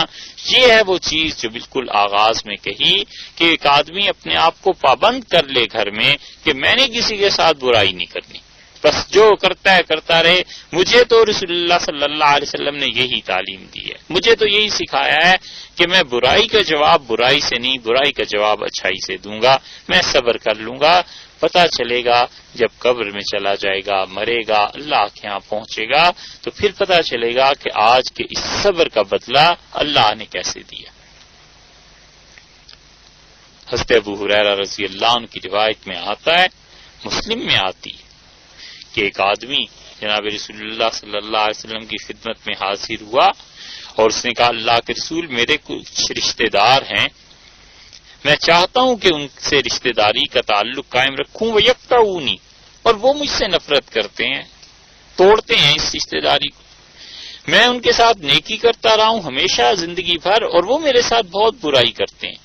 یہ ہے وہ چیز جو بالکل آغاز میں کہی کہ ایک آدمی اپنے آپ کو پابند کر لے گھر میں کہ میں نے کسی کے ساتھ برائی نہیں کرنی، بس جو کرتا ہے کرتا رہے۔ مجھے تو رسول اللہ صلی اللہ علیہ وسلم نے یہی تعلیم دی ہے، مجھے تو یہی سکھایا ہے کہ میں برائی کا جواب برائی سے نہیں، برائی کا جواب اچھائی سے دوں گا، میں صبر کر لوں گا۔ پتہ چلے گا جب قبر میں چلا جائے گا، مرے گا، اللہ کے ہاں پہنچے گا، تو پھر پتہ چلے گا کہ آج کے اس صبر کا بدلہ اللہ نے کیسے دیا۔ حضرت ابو ہریرہ رضی اللہ عنہ کی روایت میں آتا ہے، مسلم میں آتی ہے کہ ایک آدمی جناب رسول اللہ صلی اللہ علیہ وسلم کی خدمت میں حاضر ہوا اور اس نے کہا اللہ کے رسول میرے کچھ رشتہ دار ہیں، میں چاہتا ہوں کہ ان سے رشتہ داری کا تعلق قائم رکھوں، وہ یقطعونی، اور وہ مجھ سے نفرت کرتے ہیں، توڑتے ہیں اس رشتہ داری کو۔ میں ان کے ساتھ نیکی کرتا رہا ہوں ہمیشہ زندگی بھر، اور وہ میرے ساتھ بہت برائی کرتے ہیں،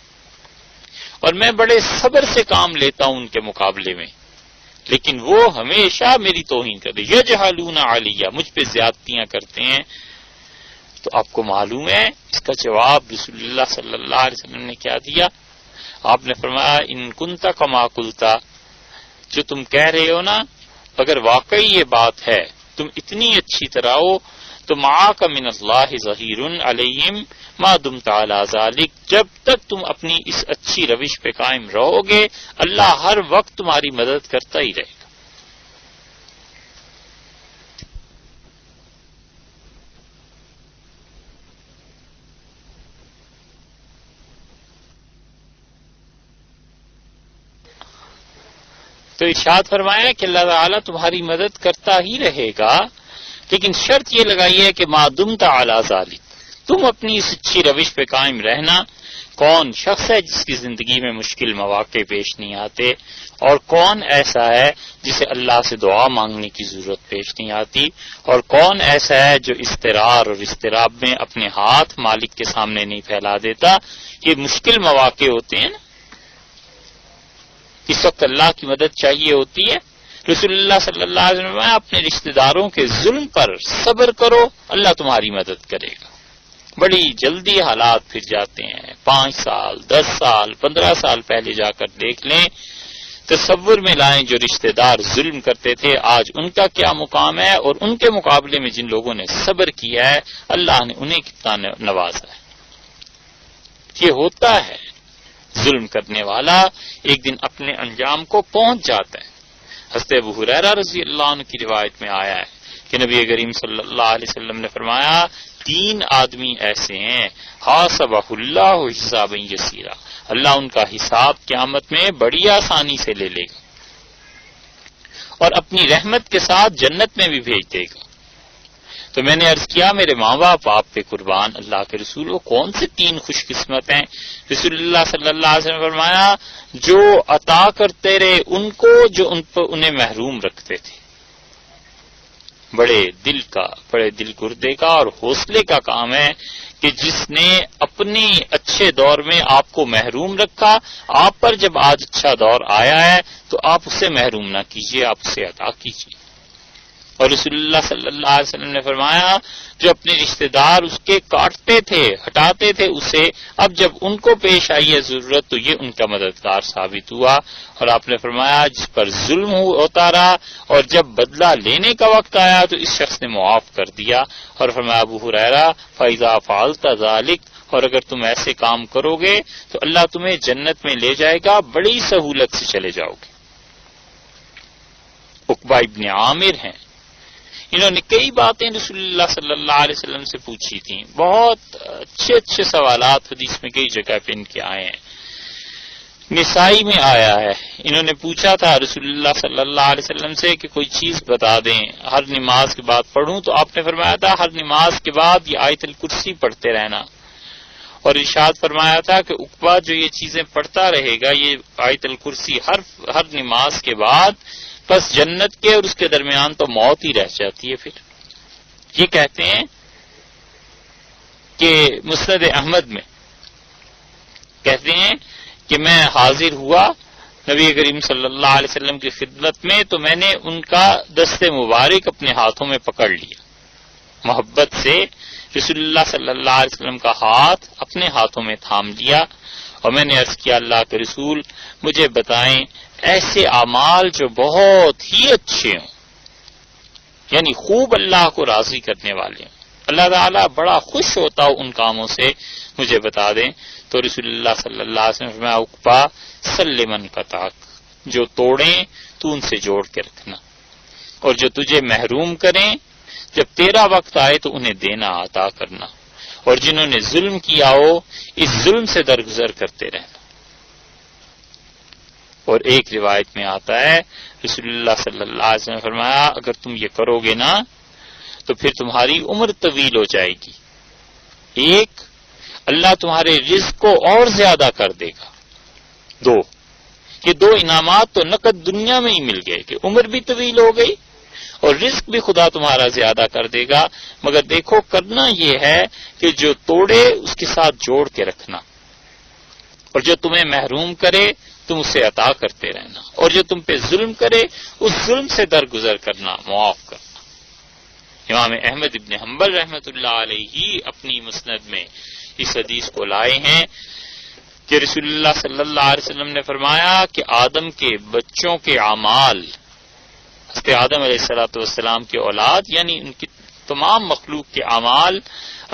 اور میں بڑے صبر سے کام لیتا ہوں ان کے مقابلے میں، لیکن وہ ہمیشہ میری توہین کرتے، یجہلون علیہ، مجھ پہ زیادتیاں کرتے ہیں۔ تو آپ کو معلوم ہے اس کا جواب رسول اللہ صلی اللہ علیہ وسلم نے کیا دیا؟ آپ نے فرمایا ان کنتا کما قلتا، جو تم کہہ رہے ہو نا، اگر واقعی یہ بات ہے، تم اتنی اچھی طرح ہو، تو معاک من اللہ ظہیر علیہم ما دمت علی ذلک، جب تک تم اپنی اس اچھی روش پہ قائم رہو گے اللہ ہر وقت تمہاری مدد کرتا ہی رہے گا۔ تو ارشاد فرمایا کہ اللہ تعالیٰ تمہاری مدد کرتا ہی رہے گا، لیکن شرط یہ لگائی ہے کہ ما دمت علی ذلک، تم اپنی اس اچھی روش پہ قائم رہنا۔ کون شخص ہے جس کی زندگی میں مشکل مواقع پیش نہیں آتے، اور کون ایسا ہے جسے اللہ سے دعا مانگنے کی ضرورت پیش نہیں آتی، اور کون ایسا ہے جو اضطرار اور اضطراب میں اپنے ہاتھ مالک کے سامنے نہیں پھیلا دیتا۔ یہ مشکل مواقع ہوتے ہیں نا، اس وقت اللہ کی مدد چاہیے ہوتی ہے۔ رسول اللہ صلی اللہ علیہ وسلم اپنے رشتہ داروں کے ظلم پر صبر کرو، اللہ تمہاری مدد کرے گا۔ بڑی جلدی حالات پھر جاتے ہیں، 5 سال 10 سال 15 سال پہلے جا کر دیکھ لیں، تصور میں لائیں جو رشتہ دار ظلم کرتے تھے آج ان کا کیا مقام ہے، اور ان کے مقابلے میں جن لوگوں نے صبر کیا ہے اللہ نے انہیں کتنا نوازا ہے۔ یہ ہوتا ہے، ظلم کرنے والا ایک دن اپنے انجام کو پہنچ جاتا ہے۔ حضرت ابو ہریرہ رضی اللہ عنہ کی روایت میں آیا ہے کہ نبی کریم صلی اللہ علیہ وسلم نے فرمایا 3 آدمی ایسے ہیں حاسبہ اللہ حسابا یسیرا، اللہ ان کا حساب قیامت میں بڑی آسانی سے لے لے گا اور اپنی رحمت کے ساتھ جنت میں بھی بھیج دے گا۔ تو میں نے عرض کیا میرے ماں باپ آپ پہ قربان، اللہ کے رسول وہ کون سے 3 خوش قسمت ہیں؟ رسول اللہ صلی اللہ علیہ وسلم نے فرمایا جو عطا کرتے رہے ان کو جو انہیں محروم رکھتے تھے۔ بڑے دل گردے کا اور حوصلے کا کام ہے کہ جس نے اپنی اچھے دور میں آپ کو محروم رکھا، آپ پر جب آج اچھا دور آیا ہے تو آپ اسے محروم نہ کیجیے، آپ اسے عطا کیجیے۔ اور رسول اللہ صلی اللہ علیہ وسلم نے فرمایا جو اپنے رشتہ دار اس کے کاٹتے تھے ہٹاتے تھے اسے، اب جب ان کو پیش آئی ہے ضرورت تو یہ ان کا مددگار ثابت ہوا۔ اور آپ نے فرمایا جس پر ظلم ہوتا رہا اور جب بدلہ لینے کا وقت آیا تو اس شخص نے معاف کر دیا۔ اور فرمایا ابو ہریرہ فَإِذَا فَعَلْتَ ذَلِكَ، اور اگر تم ایسے کام کرو گے تو اللہ تمہیں جنت میں لے جائے گا، بڑی سہولت سے چلے جاؤ گے۔ عقبہ ابن عامر ہیں، انہوں نے کئی باتیں رسول اللہ صلی اللہ علیہ وسلم سے پوچھی تھیں، بہت اچھے سوالات حدیث میں کئی جگہ پہ ان کے آئے ہیں۔ نسائی میں آیا ہے، انہوں نے پوچھا تھا رسول اللہ صلی اللہ علیہ وسلم سے کہ کوئی چیز بتا دیں ہر نماز کے بعد پڑھوں، تو آپ نے فرمایا تھا ہر نماز کے بعد یہ آیت الکرسی پڑھتے رہنا، اور ارشاد فرمایا تھا کہ عقبہ جو یہ چیزیں پڑھتا رہے گا، یہ آیت الکرسی ہر نماز کے بعد، بس جنت کے اور اس کے درمیان تو موت ہی رہ جاتی ہے۔ پھر یہ کہتے ہیں کہ مسند احمد میں کہتے ہیں کہ میں حاضر ہوا نبی کریم صلی اللہ علیہ وسلم کی خدمت میں، تو میں نے ان کا دست مبارک اپنے ہاتھوں میں پکڑ لیا، محبت سے رسول اللہ صلی اللہ علیہ وسلم کا ہاتھ اپنے ہاتھوں میں تھام لیا، اور میں نے عرض کیا اللہ کے رسول مجھے بتائیں ایسے اعمال جو بہت ہی اچھے ہوں، یعنی خوب اللہ کو راضی کرنے والے ہوں، اللہ تعالیٰ بڑا خوش ہوتا ہو ان کاموں سے، مجھے بتا دیں۔ تو رسول اللہ صلی اللہ علیہ وسلم فرمایا عقبہ سلمن قطعک، جو توڑیں تو ان سے جوڑ کے رکھنا، اور جو تجھے محروم کریں جب تیرا وقت آئے تو انہیں دینا عطا کرنا، اور جنہوں نے ظلم کیا ہو اس ظلم سے درگزر کرتے رہنا۔ اور ایک روایت میں آتا ہے رسول اللہ صلی اللہ علیہ وسلم نے فرمایا اگر تم یہ کرو گے نا تو پھر تمہاری عمر طویل ہو جائے گی، ایک اللہ تمہارے رزق کو اور زیادہ کر دے گا، یہ 2 انعامات تو نقد دنیا میں ہی مل گئے کہ عمر بھی طویل ہو گئی اور رزق بھی خدا تمہارا زیادہ کر دے گا، مگر دیکھو کرنا یہ ہے کہ جو توڑے اس کے ساتھ جوڑ کے رکھنا، اور جو تمہیں محروم کرے تم اسے عطا کرتے رہنا، اور جو تم پہ ظلم کرے اس ظلم سے درگزر کرنا، معاف کرنا۔ امام احمد ابن حنبل رحمۃ اللہ علیہ اپنی مسند میں اس حدیث کو لائے ہیں کہ رسول اللہ صلی اللہ علیہ وسلم نے فرمایا کہ آدم کے بچوں کے اعمال، حضرت آدم علیہ الصلوۃ والسلام کے اولاد یعنی ان کی تمام مخلوق کے اعمال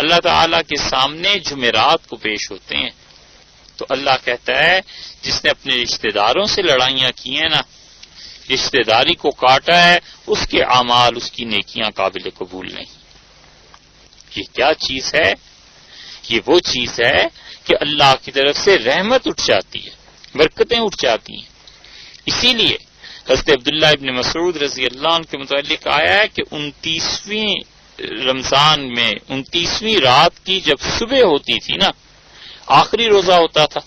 اللہ تعالی کے سامنے جمعرات کو پیش ہوتے ہیں، تو اللہ کہتا ہے جس نے اپنے رشتہ داروں سے لڑائیاں کی ہیں نا، رشتہ داری کو کاٹا ہے، اس کے اعمال، اس کی نیکیاں قابل قبول نہیں۔ یہ کیا چیز ہے؟ یہ وہ چیز ہے کہ اللہ کی طرف سے رحمت اٹھ جاتی ہے، برکتیں اٹھ جاتی ہیں۔ اسی لیے حضرت عبداللہ ابن مسعود رضی اللہ عنہ کے متعلق آیا ہے کہ 29ویں رمضان میں 29ویں رات کی جب صبح ہوتی تھی نا، آخری روزہ ہوتا تھا،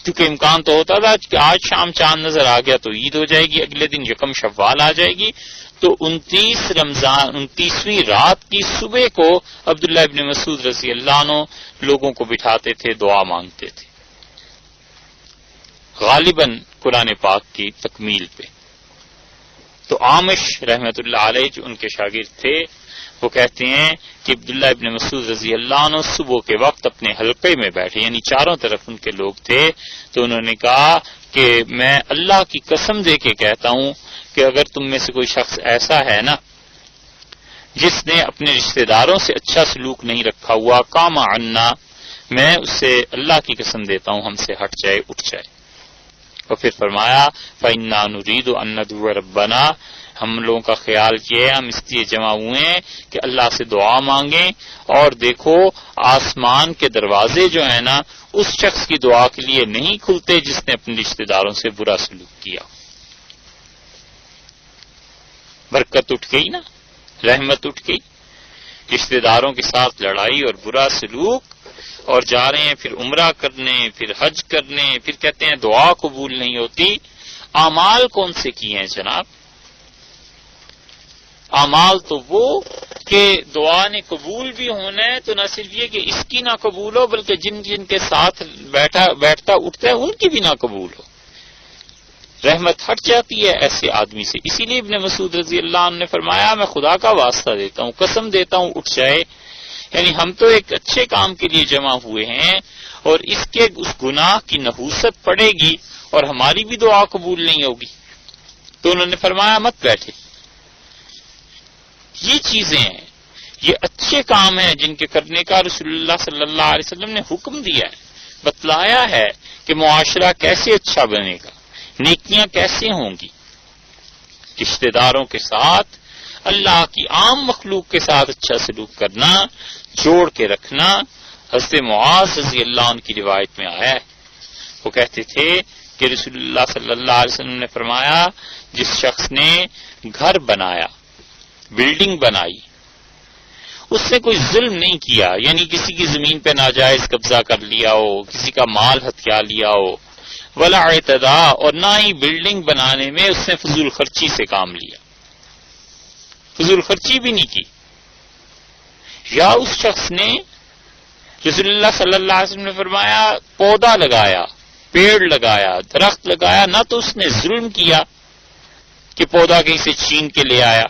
کیونکہ امکان تو ہوتا تھا کہ آج شام چاند نظر آ گیا تو عید ہو جائے گی، اگلے دن یکم شوال آ جائے گی، تو 29ویں رات کی صبح کو عبداللہ ابن مسعود رضی اللہ عنہ لوگوں کو بٹھاتے تھے، دعا مانگتے تھے، غالباً قرآن پاک کی تکمیل پہ۔ تو عامش رحمت اللہ علیہ جو ان کے شاگرد تھے وہ کہتے ہیں کہ عبداللہ ابن مسعود رضی اللہ عنہ صبح کے وقت اپنے حلقے میں بیٹھے، یعنی چاروں طرف ان کے لوگ تھے، تو انہوں نے کہا کہ میں اللہ کی قسم دے کے کہتا ہوں کہ اگر تم میں سے کوئی شخص ایسا ہے نا جس نے اپنے رشتہ داروں سے اچھا سلوک نہیں رکھا ہوا، قام عنا، میں اس سے اللہ کی قسم دیتا ہوں ہم سے ہٹ جائے، اٹھ جائے۔ اور پھر فرمایا فَإِنَّا نُرِيدُ أَن نَّدْعُوَ رَبَّنَا، ہم لوگوں کا خیال کیا ہے، ہم اس لیے جمع ہوئے ہیں کہ اللہ سے دعا مانگیں، اور دیکھو آسمان کے دروازے جو ہیں نا اس شخص کی دعا کے لیے نہیں کھلتے جس نے اپنے رشتہ داروں سے برا سلوک کیا۔ برکت اٹھ گئی نا، رحمت اٹھ گئی، رشتہ داروں کے ساتھ لڑائی اور برا سلوک، اور جا رہے ہیں پھر عمرہ کرنے، پھر حج کرنے، پھر کہتے ہیں دعا قبول نہیں ہوتی۔ اعمال کون سے کیے ہیں جناب؟ اعمال تو وہ کہ دعا نے قبول بھی ہونا ہے، تو نہ صرف یہ کہ اس کی نہ قبول ہو بلکہ جن جن کے ساتھ بیٹھتا اٹھتا ہے ان کی بھی نہ قبول ہو، رحمت ہٹ جاتی ہے ایسے آدمی سے۔ اسی لیے ابن مسعود رضی اللہ عنہ نے فرمایا میں خدا کا واسطہ دیتا ہوں، قسم دیتا ہوں اٹھ جائے، یعنی ہم تو ایک اچھے کام کے لیے جمع ہوئے ہیں اور اس گناہ کی نحوست پڑے گی اور ہماری بھی دعا قبول نہیں ہوگی، تو انہوں نے فرمایا مت بیٹھے۔ یہ چیزیں ہیں، یہ اچھے کام ہیں جن کے کرنے کا رسول اللہ صلی اللہ علیہ وسلم نے حکم دیا ہے، بتلایا ہے کہ معاشرہ کیسے اچھا بنے گا، نیکیاں کیسے ہوں گی۔ رشتہ داروں کے ساتھ، اللہ کی عام مخلوق کے ساتھ اچھا سلوک کرنا، جوڑ کے رکھنا۔ حضرت معاذ رضی اللہ عنہ کی روایت میں آیا ہے، وہ کہتے تھے کہ رسول اللہ صلی اللہ علیہ وسلم نے فرمایا جس شخص نے گھر بنایا، بلڈنگ بنائی، اس نے کوئی ظلم نہیں کیا، یعنی کسی کی زمین پہ ناجائز قبضہ کر لیا ہو، کسی کا مال ہتھیا لیا ہو، ولا اعتداء، اور نہ ہی بلڈنگ بنانے میں اس نے فضول خرچی سے کام لیا، فضول خرچی بھی نہیں کی، یا اس شخص نے رسول اللہ صلی اللہ علیہ وسلم نے فرمایا پودا لگایا، پیڑ لگایا، درخت لگایا، نہ تو اس نے ظلم کیا کہ پودا کہیں سے چھین کے لے آیا،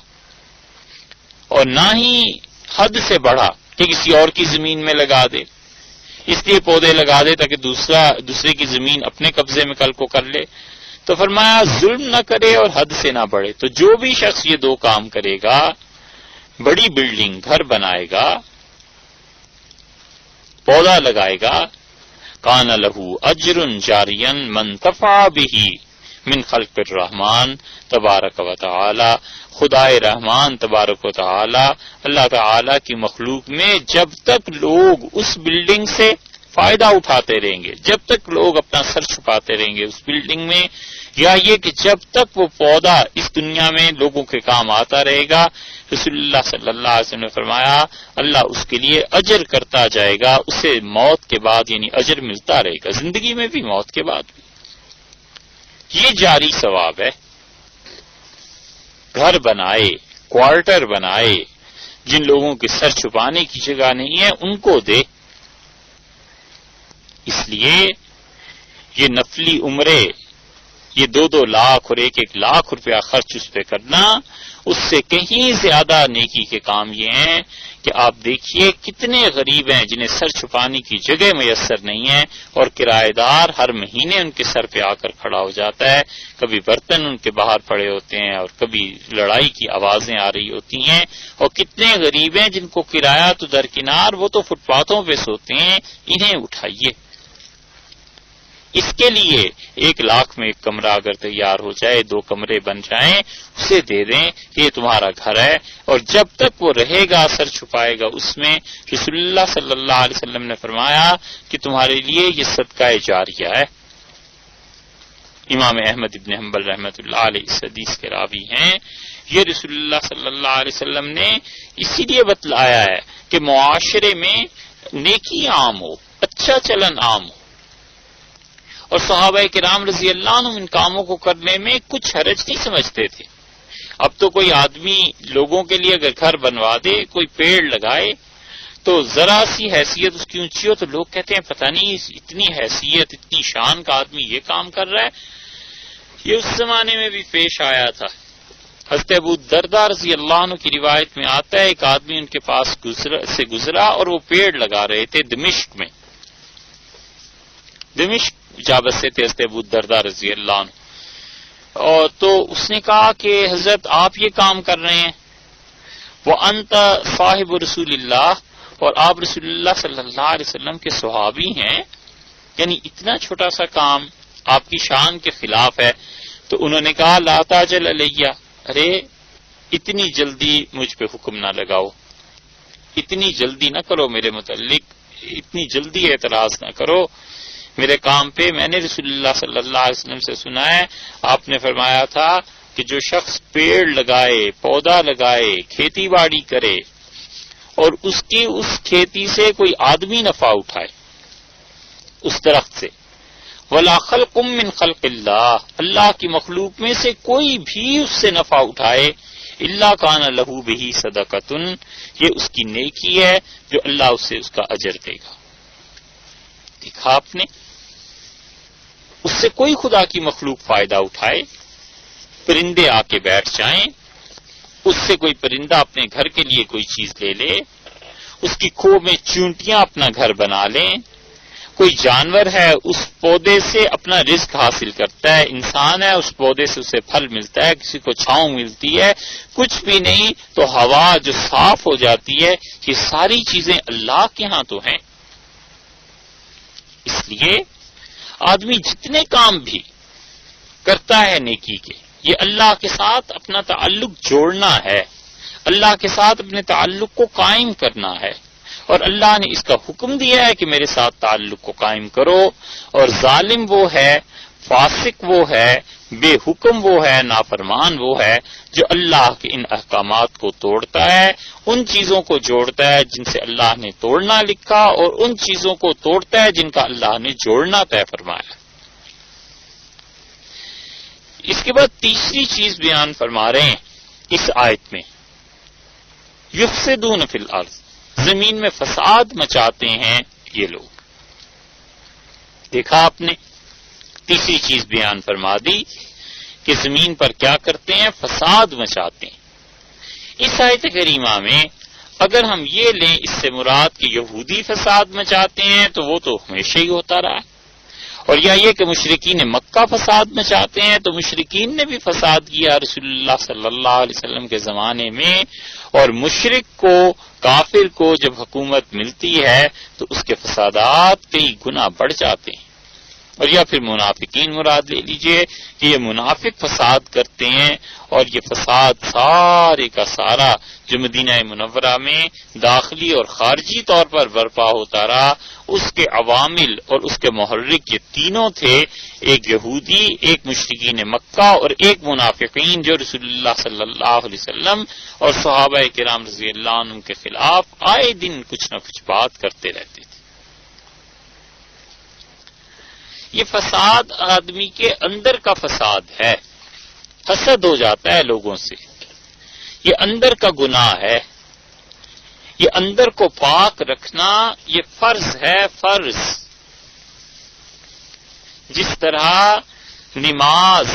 اور نہ ہی حد سے بڑھا کہ کسی اور کی زمین میں لگا دے، اس لیے پودے لگا دے تاکہ دوسرے کی زمین اپنے قبضے میں کل کو کر لے۔ تو فرمایا ظلم نہ کرے اور حد سے نہ بڑھے۔ تو جو بھی شخص یہ دو کام کرے گا، بڑی بلڈنگ گھر بنائے گا، پودا لگائے گا، کان لہو اجر جاریا منتفع بہ من خلق الرحمن تبارک و تعالی، خدائے رحمان تبارک و تعالی، اللہ تعالی کی مخلوق میں جب تک لوگ اس بلڈنگ سے فائدہ اٹھاتے رہیں گے، جب تک لوگ اپنا سر چھپاتے رہیں گے اس بلڈنگ میں، یا یہ کہ جب تک وہ پودا اس دنیا میں لوگوں کے کام آتا رہے گا، رسول اللہ صلی اللہ علیہ وسلم نے فرمایا اللہ اس کے لیے اجر کرتا جائے گا، اسے موت کے بعد یعنی اجر ملتا رہے گا، زندگی میں بھی موت کے بعد بھی۔ یہ جاری ثواب ہے، گھر بنائے، کوارٹر بنائے، جن لوگوں کے سر چھپانے کی جگہ نہیں ہے ان کو دے۔ اس لیے یہ نفلی عمرے، یہ 2-2 لاکھ اور 1-1 لاکھ روپیہ خرچ اس پہ کرنا، اس سے کہیں زیادہ نیکی کے کام یہ ہیں کہ آپ دیکھیے کتنے غریب ہیں جنہیں سر چھپانے کی جگہ میسر نہیں ہے، اور کرایہ دار ہر مہینے ان کے سر پہ آ کر کھڑا ہو جاتا ہے، کبھی برتن ان کے باہر پڑے ہوتے ہیں اور کبھی لڑائی کی آوازیں آ رہی ہوتی ہیں، اور کتنے غریب ہیں جن کو کرایہ تو درکنار، وہ تو فٹ پاتھوں پہ سوتے ہیں، انہیں اٹھائیے۔ اس کے لیے 1 لاکھ میں 1 کمرہ اگر تیار ہو جائے، 2 کمرے بن جائیں، اسے دے دیں کہ یہ تمہارا گھر ہے، اور جب تک وہ رہے گا سر چھپائے گا اس میں، رسول اللہ صلی اللہ علیہ وسلم نے فرمایا کہ تمہارے لیے یہ صدقہ جاریہ ہے۔ امام احمد ابن حنبل رحمۃ اللہ علیہ اس حدیث کے راوی ہیں۔ یہ رسول اللہ صلی اللہ علیہ وسلم نے اسی لیے بتلایا ہے کہ معاشرے میں نیکی عام ہو، اچھا چلن عام ہو، اور صحابہ کرام رضی اللہ عنہم ان کاموں کو کرنے میں کچھ حرج نہیں سمجھتے تھے۔ اب تو کوئی آدمی لوگوں کے لیے اگر گھر بنوا دے، کوئی پیڑ لگائے، تو ذرا سی حیثیت اس کی اونچی ہو تو لوگ کہتے ہیں پتہ نہیں اتنی حیثیت، اتنی شان کا آدمی یہ کام کر رہا ہے۔ یہ اس زمانے میں بھی پیش آیا تھا۔ حضرت ابو درداء رضی اللہ عنہ کی روایت میں آتا ہے ایک آدمی ان کے پاس گزرا اور وہ پیڑ لگا رہے تھے دمشق میں۔ دمشق جا بسے تھے حضرت ابو درداء رضی اللہ عنہ، اور تو اس نے کہا کہ حضرت آپ یہ کام کر رہے ہیں، وہ انت صاحب رسول اللہ، اور آپ رسول اللہ صلی اللہ علیہ وسلم کے صحابی ہیں، یعنی اتنا چھوٹا سا کام آپ کی شان کے خلاف ہے۔ تو انہوں نے کہا لا تعجل علیہ، ارے اتنی جلدی مجھ پہ حکم نہ لگاؤ، اتنی جلدی نہ کرو میرے متعلق، اتنی جلدی اعتراض نہ کرو میرے کام پہ۔ میں نے رسول اللہ صلی اللہ علیہ وسلم سے سنا ہے، آپ نے فرمایا تھا کہ جو شخص پیڑ لگائے، پودا لگائے، کھیتی باڑی کرے، اور اس کی اس کھیتی سے کوئی آدمی نفع اٹھائے، اس درخت سے، وَلَا خَلْقٌ مِّن خَلْقِ اللَّهِ، اللہ کی مخلوق میں سے کوئی بھی اس سے نفع اٹھائے، إِلَّا كَانَ لَهُ بِهِ صَدَقَةٌ، یہ اس کی نیکی ہے جو اللہ اسے اس کا اجر دے گا۔ دیکھا آپ نے، اس سے کوئی خدا کی مخلوق فائدہ اٹھائے، پرندے آ کے بیٹھ جائیں، اس سے کوئی پرندہ اپنے گھر کے لیے کوئی چیز لے لے، اس کی کھو میں چونٹیاں اپنا گھر بنا لیں، کوئی جانور ہے اس پودے سے اپنا رزق حاصل کرتا ہے، انسان ہے اس پودے سے اسے پھل ملتا ہے، کسی کو چھاؤں ملتی ہے، کچھ بھی نہیں تو ہوا جو صاف ہو جاتی ہے، یہ ساری چیزیں اللہ کے ہاں تو ہیں۔ اس لیے آدمی جتنے کام بھی کرتا ہے نیکی کے، یہ اللہ کے ساتھ اپنا تعلق جوڑنا ہے، اللہ کے ساتھ اپنے تعلق کو قائم کرنا ہے، اور اللہ نے اس کا حکم دیا ہے کہ میرے ساتھ تعلق کو قائم کرو۔ اور ظالم وہ ہے، فاسق وہ ہے، بے حکم وہ ہے، نافرمان وہ ہے جو اللہ کے ان احکامات کو توڑتا ہے، ان چیزوں کو جوڑتا ہے جن سے اللہ نے توڑنا لکھا، اور ان چیزوں کو توڑتا ہے جن کا اللہ نے جوڑنا طے فرمایا۔ اس کے بعد تیسری چیز بیان فرما رہے ہیں اس آیت میں، یفسدون فی الارض، زمین میں فساد مچاتے ہیں یہ لوگ۔ دیکھا آپ نے، تیسری چیز بیان فرما دی کہ زمین پر کیا کرتے ہیں، فساد مچاتے ہیں۔ اس آیت کریمہ میں اگر ہم یہ لیں اس سے مراد کہ یہودی فساد مچاتے ہیں تو وہ تو ہمیشہ ہی ہوتا رہا ہے، اور یا یہ کہ مشرکین مکہ فساد مچاتے ہیں تو مشرکین نے بھی فساد کیا رسول اللہ صلی اللہ علیہ وسلم کے زمانے میں، اور مشرک کو، کافر کو جب حکومت ملتی ہے تو اس کے فسادات کئی گنا بڑھ جاتے ہیں۔ اور یا پھر منافقین مراد لے لیجئے کہ یہ منافق فساد کرتے ہیں، اور یہ فساد سارے کا سارا جو مدینہ منورہ میں داخلی اور خارجی طور پر برپا ہوتا رہا، اس کے عوامل اور اس کے محرک یہ تینوں تھے، ایک یہودی، ایک مشرکین مکہ، اور ایک منافقین جو رسول اللہ صلی اللہ علیہ وسلم اور صحابہ کرام رضی اللہ عنہم کے خلاف آئے دن کچھ نہ کچھ بات کرتے رہتے تھے۔ یہ فساد آدمی کے اندر کا فساد ہے، حسد ہو جاتا ہے لوگوں سے، یہ اندر کا گناہ ہے، یہ اندر کو پاک رکھنا یہ فرض ہے، فرض. جس طرح نماز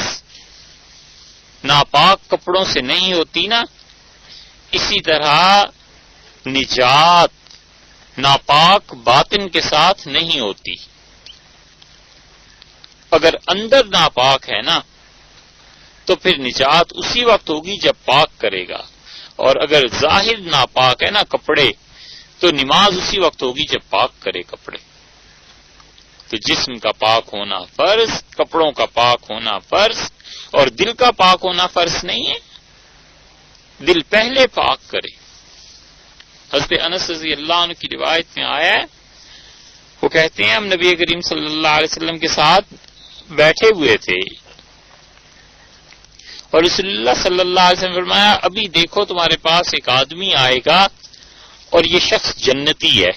ناپاک کپڑوں سے نہیں ہوتی نا، اسی طرح نجات ناپاک باطن کے ساتھ نہیں ہوتی. اگر اندر ناپاک ہے نا تو پھر نجات اسی وقت ہوگی جب پاک کرے گا، اور اگر ظاہر ناپاک ہے نا کپڑے تو نماز اسی وقت ہوگی جب پاک کرے کپڑے. تو جسم کا پاک ہونا فرض، کپڑوں کا پاک ہونا فرض، اور دل کا پاک ہونا فرض نہیں ہے. دل پہلے پاک کرے. حضرت انس رضی اللہ عنہ کی روایت میں آیا ہے، وہ کہتے ہیں ہم نبی کریم صلی اللہ علیہ وسلم کے ساتھ بیٹھے ہوئے تھے اور رسول اللہ صلی اللہ علیہ وسلم فرمایا ابھی دیکھو تمہارے پاس ایک آدمی آئے گا اور یہ شخص جنتی ہے.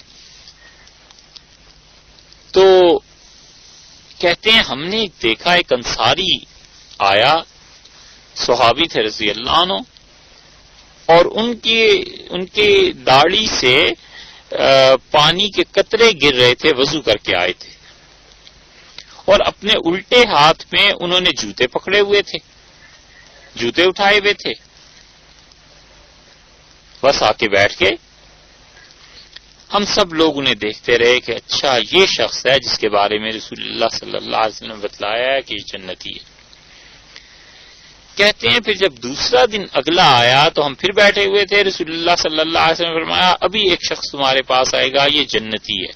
تو کہتے ہیں ہم نے دیکھا ایک انصاری آیا، صحابی تھے رضی اللہ عنہ، اور ان کی داڑھی سے پانی کے قطرے گر رہے تھے، وضو کر کے آئے تھے، اور اپنے الٹے ہاتھ میں انہوں نے جوتے پکڑے ہوئے تھے، جوتے اٹھائے ہوئے تھے. بس آ کے بیٹھ گئے. ہم سب لوگ انہیں دیکھتے رہے کہ اچھا یہ شخص ہے جس کے بارے میں رسول اللہ صلی اللہ علیہ وسلم نے بتلایا ہے کہ یہ جنتی ہے. کہتے ہیں پھر جب دوسرا دن اگلا آیا تو ہم پھر بیٹھے ہوئے تھے، رسول اللہ صلی اللہ علیہ وسلم نے فرمایا ابھی ایک شخص تمہارے پاس آئے گا، یہ جنتی ہے.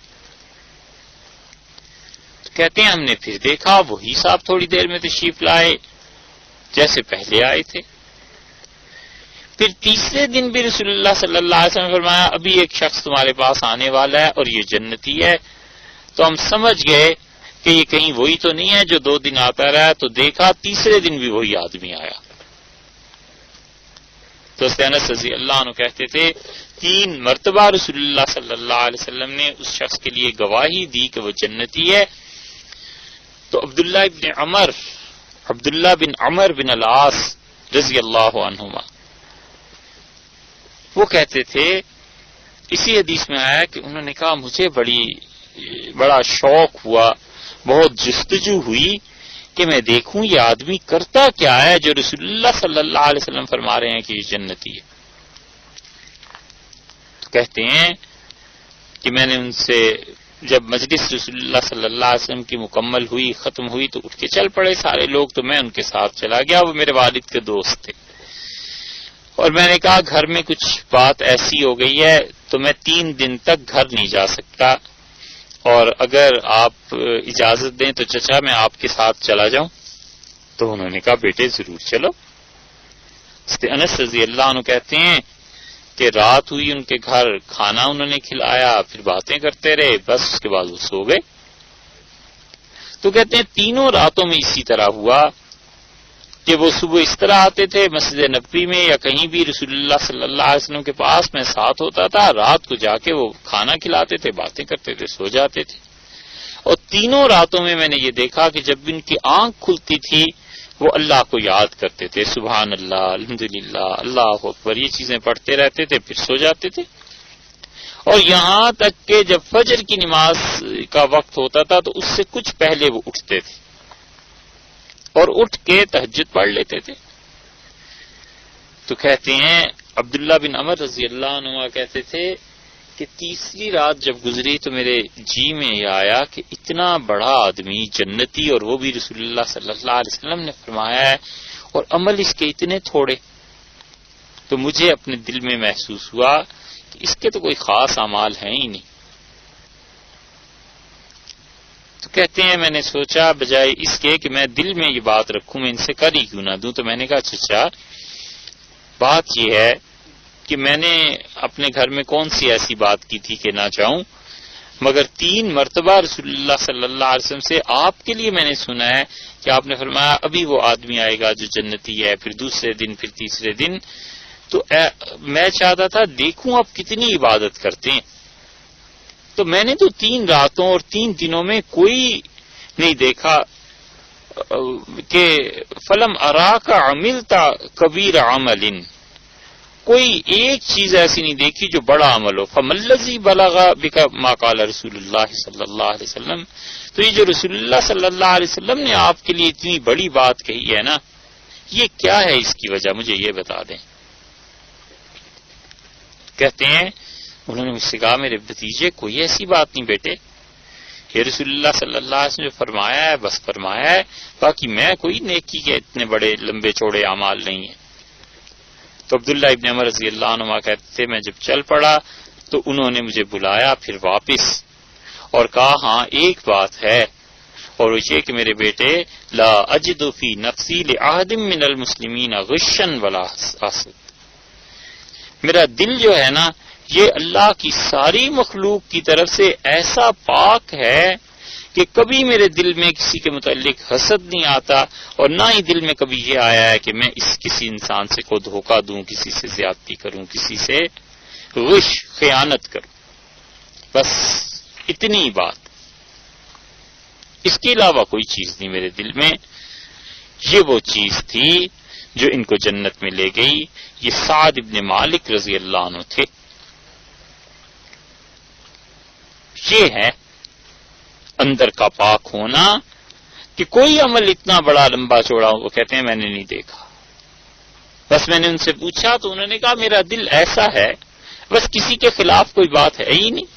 تو کہتے ہیں ہم نے پھر دیکھا وہی صاحب تھوڑی دیر میں تشریف لائے جیسے پہلے آئے تھے. پھر تیسرے دن بھی رسول اللہ صلی اللہ علیہ وسلم نے فرمایا ابھی ایک شخص تمہارے پاس آنے والا ہے اور یہ جنتی ہے. تو ہم سمجھ گئے کہ یہ کہیں وہی تو نہیں ہے جو 2 دن آتا رہا. تو دیکھا تیسرے دن بھی وہی آدمی آیا. تو انس رضی اللہ عنہ کہتے تھے 3 مرتبہ رسول اللہ صلی اللہ علیہ وسلم نے اس شخص کے لیے گواہی دی کہ وہ جنتی ہے. تو عبداللہ بن عمر بن العاص رضی اللہ عنہما وہ کہتے تھے، اسی حدیث میں آیا کہ انہوں نے کہا مجھے بڑا شوق ہوا، بہت جستجو ہوئی کہ میں دیکھوں یہ آدمی کرتا کیا ہے جو رسول اللہ صلی اللہ علیہ وسلم فرما رہے ہیں کہ یہ جنتی ہے. تو کہتے ہیں کہ میں نے ان سے جب مجلس رسول اللہ صلی اللہ علیہ وسلم کی مکمل ہوئی، ختم ہوئی، تو اٹھ کے چل پڑے سارے لوگ. تو میں ان کے ساتھ چلا گیا، وہ میرے والد کے دوست تھے. اور میں نے کہا گھر میں کچھ بات ایسی ہو گئی ہے تو میں 3 دن تک گھر نہیں جا سکتا، اور اگر آپ اجازت دیں تو چچا میں آپ کے ساتھ چلا جاؤں. تو انہوں نے کہا بیٹے ضرور چلو. انس رضی اللہ عنہ کہتے ہیں کہ رات ہوئی ان کے گھر، کھانا انہوں نے کھلایا، پھر باتیں کرتے رہے، بس اس کے بعد وہ سو گئے. تو کہتے ہیں 3 راتوں میں اسی طرح ہوا کہ وہ صبح اس طرح آتے تھے مسجد نبوی میں یا کہیں بھی رسول اللہ صلی اللہ علیہ وسلم کے پاس، میں ساتھ ہوتا تھا، رات کو جا کے وہ کھانا کھلاتے تھے، باتیں کرتے تھے، سو جاتے تھے. اور 3 راتوں میں نے یہ دیکھا کہ جب ان کی آنکھ کھلتی تھی وہ اللہ کو یاد کرتے تھے، سبحان اللہ، الحمدللہ، اللہ اکبر، یہ چیزیں پڑھتے رہتے تھے، پھر سو جاتے تھے. اور یہاں تک کہ جب فجر کی نماز کا وقت ہوتا تھا تو اس سے کچھ پہلے وہ اٹھتے تھے اور اٹھ کے تہجد پڑھ لیتے تھے. تو کہتے ہیں عبداللہ بن عمر رضی اللہ عنہ کہتے تھے کہ تیسری رات جب گزری تو میرے جی میں یہ آیا کہ اتنا بڑا آدمی جنتی، اور وہ بھی رسول اللہ صلی اللہ علیہ وسلم نے فرمایا ہے، اور عمل اس کے اتنے تھوڑے. تو مجھے اپنے دل میں محسوس ہوا کہ اس کے تو کوئی خاص اعمال ہیں ہی نہیں. تو کہتے ہیں میں نے سوچا بجائے اس کے کہ میں دل میں یہ بات رکھوں میں ان سے کر ہی کیوں نہ دوں. تو میں نے کہا چچا بات یہ ہے کہ میں نے اپنے گھر میں کون سی ایسی بات کی تھی کہ نہ جاؤں، مگر 3 مرتبہ رسول اللہ صلی اللہ علیہ وسلم سے آپ کے لیے میں نے سنا ہے کہ آپ نے فرمایا ابھی وہ آدمی آئے گا جو جنتی ہے، پھر دوسرے دن، پھر تیسرے دن. تو میں چاہتا تھا دیکھوں آپ کتنی عبادت کرتے ہیں. تو میں نے تو 3 راتوں اور 3 دنوں میں کوئی نہیں دیکھا کہ فلم ارا کا عملتا کبیر عمل کوئی ایک چیز ایسی نہیں دیکھی جو بڑا عمل ہو. فملذی بلغ بک ما قال رسول اللہ صلی اللہ علیہ وسلم. تو یہ جو رسول اللہ صلی اللہ علیہ وسلم نے آپ کے لیے اتنی بڑی بات کہی ہے نا، یہ کیا ہے اس کی وجہ، مجھے یہ بتا دیں. کہتے ہیں انہوں نے مجھ سے کہا میرے بھتیجے کوئی ایسی بات نہیں بیٹے، یہ رسول اللہ صلی اللہ علیہ وسلم نے فرمایا ہے بس فرمایا ہے، باقی میں کوئی نیکی کے اتنے بڑے لمبے چوڑے اعمال نہیں ہیں. تو عبداللہ ابن عمر رضی اللہ عنہ کہتے تھے میں جب چل پڑا تو انہوں نے مجھے بلایا پھر واپس اور کہا ہاں ایک بات ہے، اور وہ یہ کہ میرے بیٹے لا اجد فی نفسی لأحد من المسلمین غشا ولا حسد. میرا دل جو ہے نا یہ اللہ کی ساری مخلوق کی طرف سے ایسا پاک ہے کہ کبھی میرے دل میں کسی کے متعلق حسد نہیں آتا، اور نہ ہی دل میں کبھی یہ آیا ہے کہ میں کسی انسان سے کو دھوکہ دوں، کسی سے زیادتی کروں، کسی سے غش خیانت کروں. بس اتنی بات، اس کے علاوہ کوئی چیز نہیں میرے دل میں. یہ وہ چیز تھی جو ان کو جنت میں لے گئی. یہ سعد ابن مالک رضی اللہ عنہ تھے. یہ ہے اندر کا پاک ہونا کہ کوئی عمل اتنا بڑا لمبا چوڑا ہو. وہ کہتے ہیں میں نے نہیں دیکھا، بس میں نے ان سے پوچھا تو انہوں نے کہا میرا دل ایسا ہے بس کسی کے خلاف کوئی بات ہے ہی نہیں.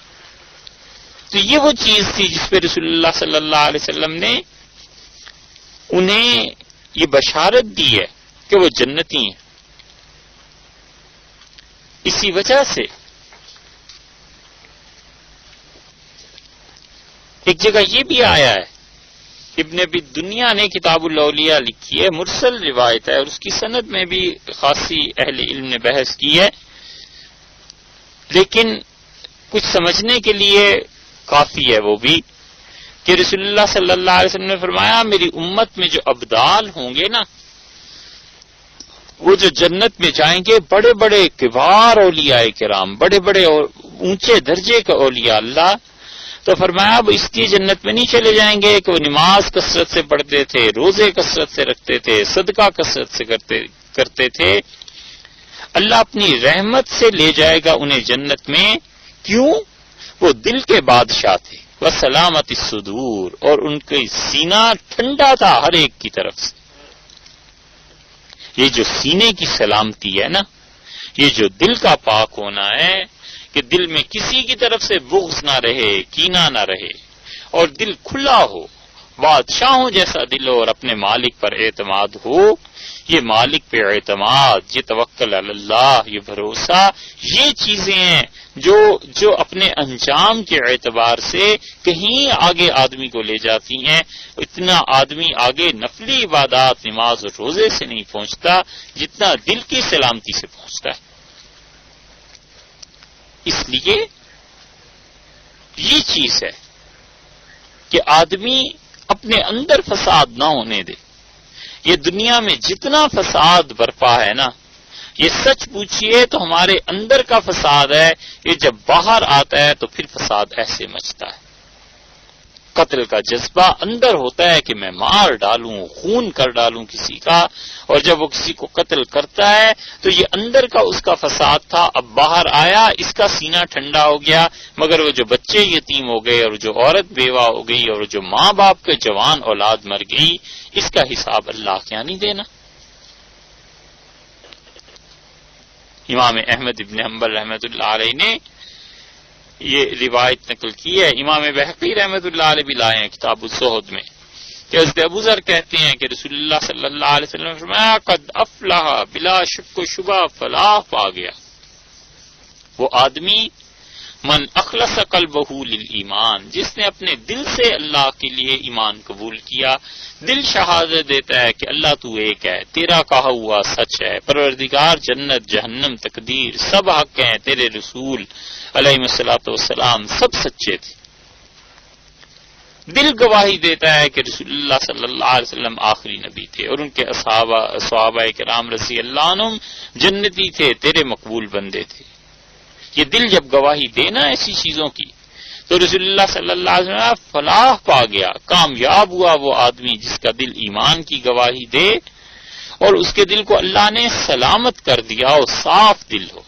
تو یہ وہ چیز تھی جس پہ رسول اللہ صلی اللہ علیہ وسلم نے انہیں یہ بشارت دی ہے کہ وہ جنتی ہیں. اسی وجہ سے ایک جگہ یہ بھی آیا ہے، ابن ابی دنیا نے کتاب الاولیاء لکھی ہے، مرسل روایت ہے اور اس کی سند میں بھی خاصی اہل علم نے بحث کی ہے، لیکن کچھ سمجھنے کے لیے کافی ہے وہ بھی کہ رسول اللہ صلی اللہ علیہ وسلم نے فرمایا میری امت میں جو ابدال ہوں گے نا وہ جو جنت میں جائیں گے بڑے بڑے کبار اولیاء کرام، بڑے بڑے اور اونچے درجے کے اولیاء اللہ، تو فرمایا اب اس کی جنت میں نہیں چلے جائیں گے کہ وہ نماز کثرت سے پڑھتے تھے، روزے کثرت سے رکھتے تھے، صدقہ کثرت سے کرتے تھے. اللہ اپنی رحمت سے لے جائے گا انہیں جنت میں. کیوں؟ وہ دل کے بادشاہ تھے، وسلامت الصدور، اور ان کا سینہ ٹھنڈا تھا ہر ایک کی طرف سے. یہ جو سینے کی سلامتی ہے نا، یہ جو دل کا پاک ہونا ہے کہ دل میں کسی کی طرف سے بغض نہ رہے، کینہ نہ رہے، اور دل کھلا ہو، بادشاہوں جیسا دل ہو، اور اپنے مالک پر اعتماد ہو. یہ مالک پہ اعتماد، یہ توکل علی اللہ، یہ بھروسہ، یہ چیزیں ہیں جو اپنے انجام کے اعتبار سے کہیں آگے آدمی کو لے جاتی ہیں. اتنا آدمی آگے نفلی عبادات نماز اور روزے سے نہیں پہنچتا جتنا دل کی سلامتی سے پہنچتا ہے. اس لیے یہ چیز ہے کہ آدمی اپنے اندر فساد نہ ہونے دے. یہ دنیا میں جتنا فساد برپا ہے نا، یہ سچ پوچھئے تو ہمارے اندر کا فساد ہے، یہ جب باہر آتا ہے تو پھر فساد ایسے مچتا ہے. قتل کا جذبہ اندر ہوتا ہے کہ میں مار ڈالوں، خون کر ڈالوں کسی کا، اور جب وہ کسی کو قتل کرتا ہے تو یہ اندر کا اس کا فساد تھا، اب باہر آیا، اس کا سینہ ٹھنڈا ہو گیا. مگر وہ جو بچے یتیم ہو گئے اور جو عورت بیوہ ہو گئی اور جو ماں باپ کے جوان اولاد مر گئی، اس کا حساب اللہ کیا نہیں دینا. امام احمد ابن حنبل رحمۃ اللہ علیہ نے یہ روایت نقل کی ہے. امام بہقی رحمۃ اللہ علیہ بھی لائے ہیں کتاب الزہد میں کہ حضرت ابو ذر کہتے ہیں کہ رسول اللہ صلی اللہ علیہ وسلم نے فرمایا قد افلح بلا شک و شبہ، فلاح پا گیا وہ آدمی من اخلص قلبہ للایمان، جس نے اپنے دل سے اللہ کے لیے ایمان قبول کیا. دل شہادت دیتا ہے کہ اللہ تو ایک ہے، تیرا کہا ہوا سچ ہے، پروردگار جنت جہنم تقدیر سب حق ہیں، تیرے رسول علیہ الصلوۃ والسلام سب سچے تھے. دل گواہی دیتا ہے کہ رسول اللہ صلی اللہ علیہ وسلم آخری نبی تھے اور ان کے صحابہ کرام رضی اللہ عنہم جنتی تھے، تیرے مقبول بندے تھے. یہ دل جب گواہی دینا ایسی چیزوں کی تو رسول اللہ صلی اللہ علیہ وسلم فلاح پا گیا، کامیاب ہوا وہ آدمی جس کا دل ایمان کی گواہی دے اور اس کے دل کو اللہ نے سلامت کر دیا اور صاف دل ہو.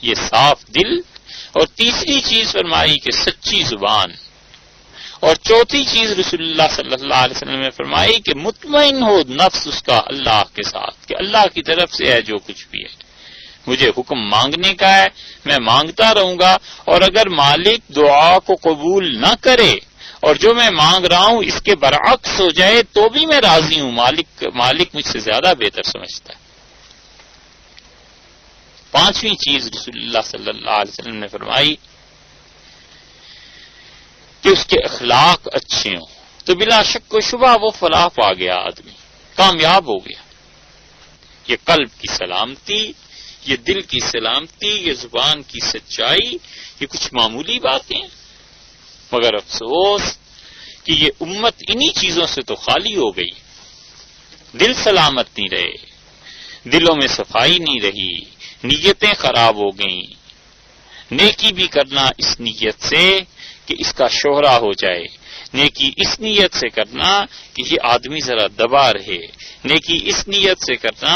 یہ صاف دل. اور تیسری چیز فرمائی کہ سچی زبان. اور چوتھی چیز رسول اللہ صلی اللہ علیہ وسلم نے فرمائی کہ مطمئن ہو نفس اس کا اللہ کے ساتھ کہ اللہ کی طرف سے ہے جو کچھ بھی ہے، مجھے حکم مانگنے کا ہے، میں مانگتا رہوں گا، اور اگر مالک دعا کو قبول نہ کرے اور جو میں مانگ رہا ہوں اس کے برعکس ہو جائے تو بھی میں راضی ہوں، مالک مجھ سے زیادہ بہتر سمجھتا ہے. پانچویں چیز رسول اللہ صلی اللہ علیہ وسلم نے فرمائی کہ اس کے اخلاق اچھے ہوں تو بلا شک و شبہ وہ فلاح پا گیا، آدمی کامیاب ہو گیا. یہ قلب کی سلامتی، یہ دل کی سلامتی، یہ زبان کی سچائی، یہ کچھ معمولی باتیں ہیں، مگر افسوس کہ یہ امت انہی چیزوں سے تو خالی ہو گئی. دل سلامت نہیں رہے، دلوں میں صفائی نہیں رہی، نیتیں خراب ہو گئیں. نیکی بھی کرنا اس نیت سے کہ اس کا شہرہ ہو جائے، نیکی اس نیت سے کرنا کہ یہ آدمی ذرا دبا رہے، نیکی اس نیت سے کرنا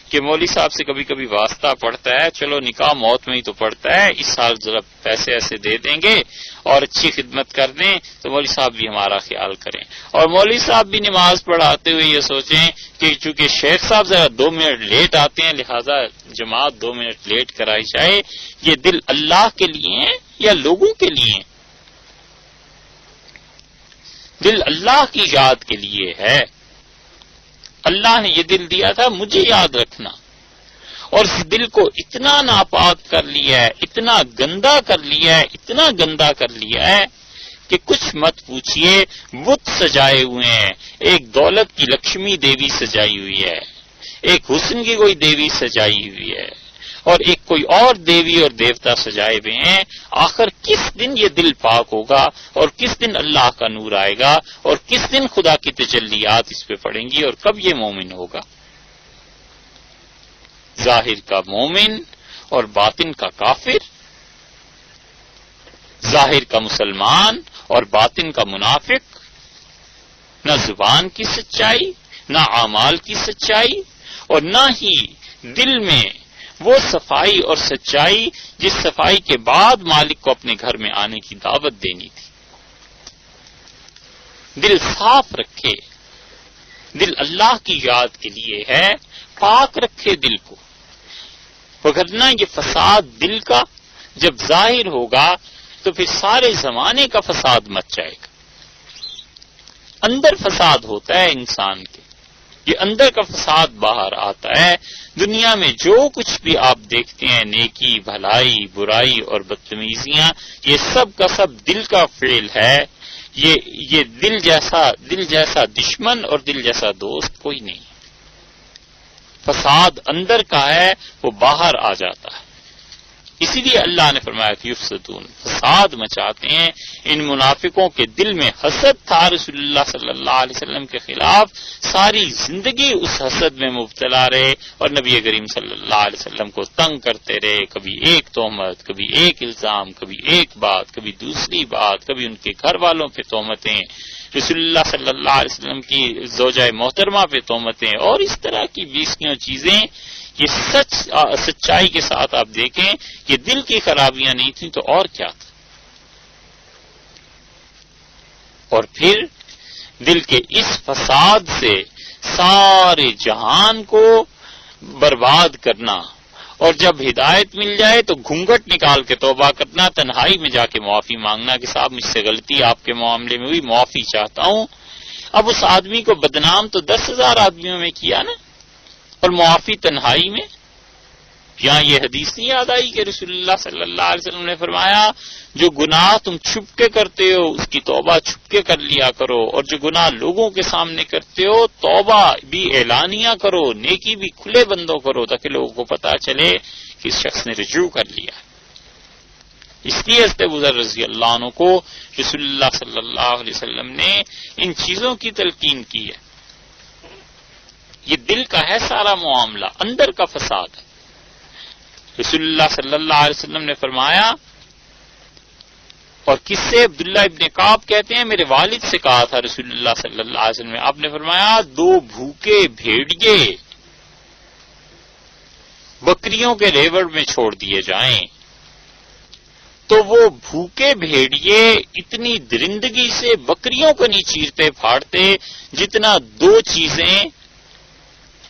کہ مولوی صاحب سے کبھی کبھی واسطہ پڑتا ہے، چلو نکاح موت میں ہی تو پڑتا ہے، اس سال ذرا پیسے ایسے دے دیں گے اور اچھی خدمت کر دیں تو مولوی صاحب بھی ہمارا خیال کریں. اور مولوی صاحب بھی نماز پڑھاتے ہوئے یہ سوچیں کہ چونکہ شیخ صاحب ذرا 2 منٹ لیٹ آتے ہیں لہذا جماعت 2 منٹ لیٹ کرائی جائے. یہ دل اللہ کے لیے ہے یا لوگوں کے لیے ہے؟ دل اللہ کی یاد کے لیے ہے. اللہ نے یہ دل دیا تھا مجھے یاد رکھنا، اور اس دل کو اتنا ناپاک کر لیا ہے، اتنا گندا کر لیا ہے، اتنا گندا کر لیا ہے کہ کچھ مت پوچھئے. بت سجائے ہوئے ہیں، ایک دولت کی لکشمی دیوی سجائی ہوئی ہے، ایک حسن کی کوئی دیوی سجائی ہوئی ہے، اور ایک کوئی اور دیوی اور دیوتا سجائے ہوئے ہیں. آخر کس دن یہ دل پاک ہوگا اور کس دن اللہ کا نور آئے گا اور کس دن خدا کی تجلیات اس پہ پڑیں گی اور کب یہ مومن ہوگا؟ ظاہر کا مومن اور باطن کا کافر، ظاہر کا مسلمان اور باطن کا منافق، نہ زبان کی سچائی، نہ اعمال کی سچائی، اور نہ ہی دل میں وہ صفائی اور سچائی جس صفائی کے بعد مالک کو اپنے گھر میں آنے کی دعوت دینی تھی. دل صاف رکھے، دل اللہ کی یاد کے لیے ہے، پاک رکھے دل کو، وگرنہ یہ فساد دل کا جب ظاہر ہوگا تو پھر سارے زمانے کا فساد مچ جائے گا. اندر فساد ہوتا ہے انسان کے، یہ اندر کا فساد باہر آتا ہے. دنیا میں جو کچھ بھی آپ دیکھتے ہیں، نیکی، بھلائی، برائی اور بدتمیزیاں، یہ سب کا سب دل کا فعل ہے. یہ دل جیسا دشمن اور دل جیسا دوست کوئی نہیں. فساد اندر کا ہے، وہ باہر آ جاتا ہے. اسی لیے اللہ نے فرمایا کہ یفسدون، فساد مچاتے ہیں. ان منافقوں کے دل میں حسد تھا رسول اللہ صلی اللہ علیہ وسلم کے خلاف، ساری زندگی اس حسد میں مبتلا رہے اور نبی کریم صلی اللہ علیہ وسلم کو تنگ کرتے رہے. کبھی ایک تہمت، کبھی ایک الزام، کبھی ایک بات، کبھی دوسری بات، کبھی ان کے گھر والوں پہ تہمتیں، رسول اللہ صلی اللہ علیہ وسلم کی زوجہ محترمہ پہ تہمتیں، اور اس طرح کی 20 چیزیں. یہ سچائی کے ساتھ آپ دیکھیں یہ دل کی خرابیاں نہیں تھیں تو اور کیا تھا. اور پھر دل کے اس فساد سے سارے جہان کو برباد کرنا، اور جب ہدایت مل جائے تو گھونگھٹ نکال کے توبہ کرنا، تنہائی میں جا کے معافی مانگنا کہ صاحب مجھ سے غلطی آپ کے معاملے میں ہوئی، معافی چاہتا ہوں. اب اس آدمی کو بدنام تو 10,000 آدمیوں میں کیا نا، اور معافی تنہائی میں. یہاں یہ حدیث نہیں یاد آئی کہ رسول اللہ صلی اللہ علیہ وسلم نے فرمایا جو گناہ تم چھپ کے کرتے ہو اس کی توبہ چھپ کے کر لیا کرو، اور جو گناہ لوگوں کے سامنے کرتے ہو توبہ بھی اعلانیہ کرو، نیکی بھی کھلے بندوں کرو تاکہ لوگوں کو پتا چلے کہ اس شخص نے رجوع کر لیا. اس لیے حضرت ابو ذر رضی اللہ عنہ کو رسول اللہ صلی اللہ علیہ وسلم نے ان چیزوں کی تلقین کی ہے. یہ دل کا ہے سارا معاملہ، اندر کا فساد ہے. رسول اللہ صلی اللہ علیہ وسلم نے فرمایا، اور کس سے؟ عبداللہ ابن کعب کہتے ہیں میرے والد سے کہا تھا رسول اللہ صلی اللہ علیہ وسلم نے، آپ نے فرمایا 2 بھوکے بھیڑیے بکریوں کے ریوڑ میں چھوڑ دیے جائیں تو وہ بھوکے بھیڑیے اتنی درندگی سے بکریوں کو نہیں چیرتے پھاڑتے جتنا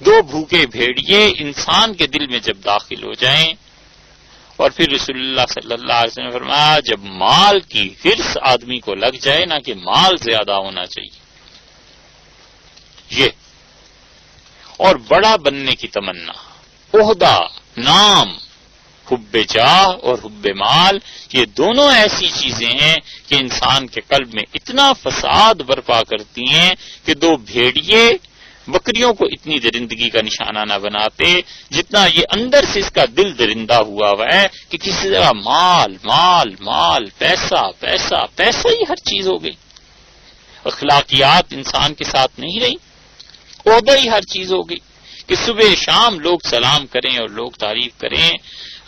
دو بھوکے بھیڑیے انسان کے دل میں جب داخل ہو جائیں. اور پھر رسول اللہ صلی اللہ علیہ وسلم نے فرمایا جب مال کی حرص آدمی کو لگ جائے نا کہ مال زیادہ ہونا چاہیے یہ، اور بڑا بننے کی تمنا، عہدہ، نام، حب جاہ اور حب مال، یہ دونوں ایسی چیزیں ہیں کہ انسان کے قلب میں اتنا فساد برپا کرتی ہیں کہ دو بھیڑیے بکریوں کو اتنی درندگی کا نشانہ نہ بناتے جتنا یہ اندر سے اس کا دل درندہ ہوا ہے کہ کسی طرح مال مال مال، پیسہ پیسہ پیسہ ہی ہر چیز ہو گئی. اخلاقیات انسان کے ساتھ نہیں رہی، عہدہ ہی ہر چیز ہو گئی کہ صبح شام لوگ سلام کریں اور لوگ تعریف کریں.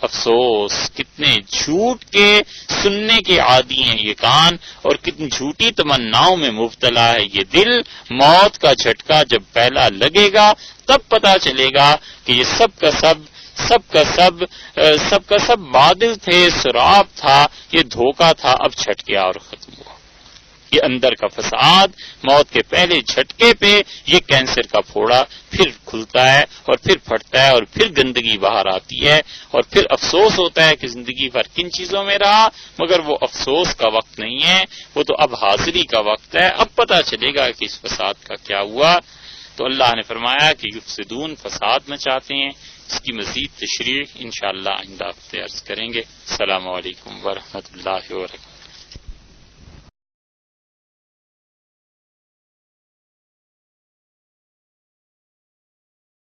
افسوس کتنے جھوٹ کے سننے کے عادی ہیں یہ کان، اور کتنی جھوٹی تمناؤں میں مبتلا ہے یہ دل. موت کا جھٹکا جب پہلا لگے گا تب پتا چلے گا کہ یہ سب کا سب بادل تھے، سراب تھا، یہ دھوکہ تھا، اب چھٹ گیا اور ختم ہوا. یہ اندر کا فساد موت کے پہلے جھٹکے پہ یہ کینسر کا پھوڑا پھر کھلتا ہے اور پھر پھٹتا ہے اور پھر گندگی باہر آتی ہے، اور پھر افسوس ہوتا ہے کہ زندگی بھر کن چیزوں میں رہا، مگر وہ افسوس کا وقت نہیں ہے، وہ تو اب حاضری کا وقت ہے. اب پتہ چلے گا کہ اس فساد کا کیا ہوا. تو اللہ نے فرمایا کہ یفسدون، فساد مچاتے ہیں. اس کی مزید تشریح انشاءاللہ آئندہ ہفتے عرض کریں گے. السلام علیکم ورحمۃ اللہ وبرکاتہ.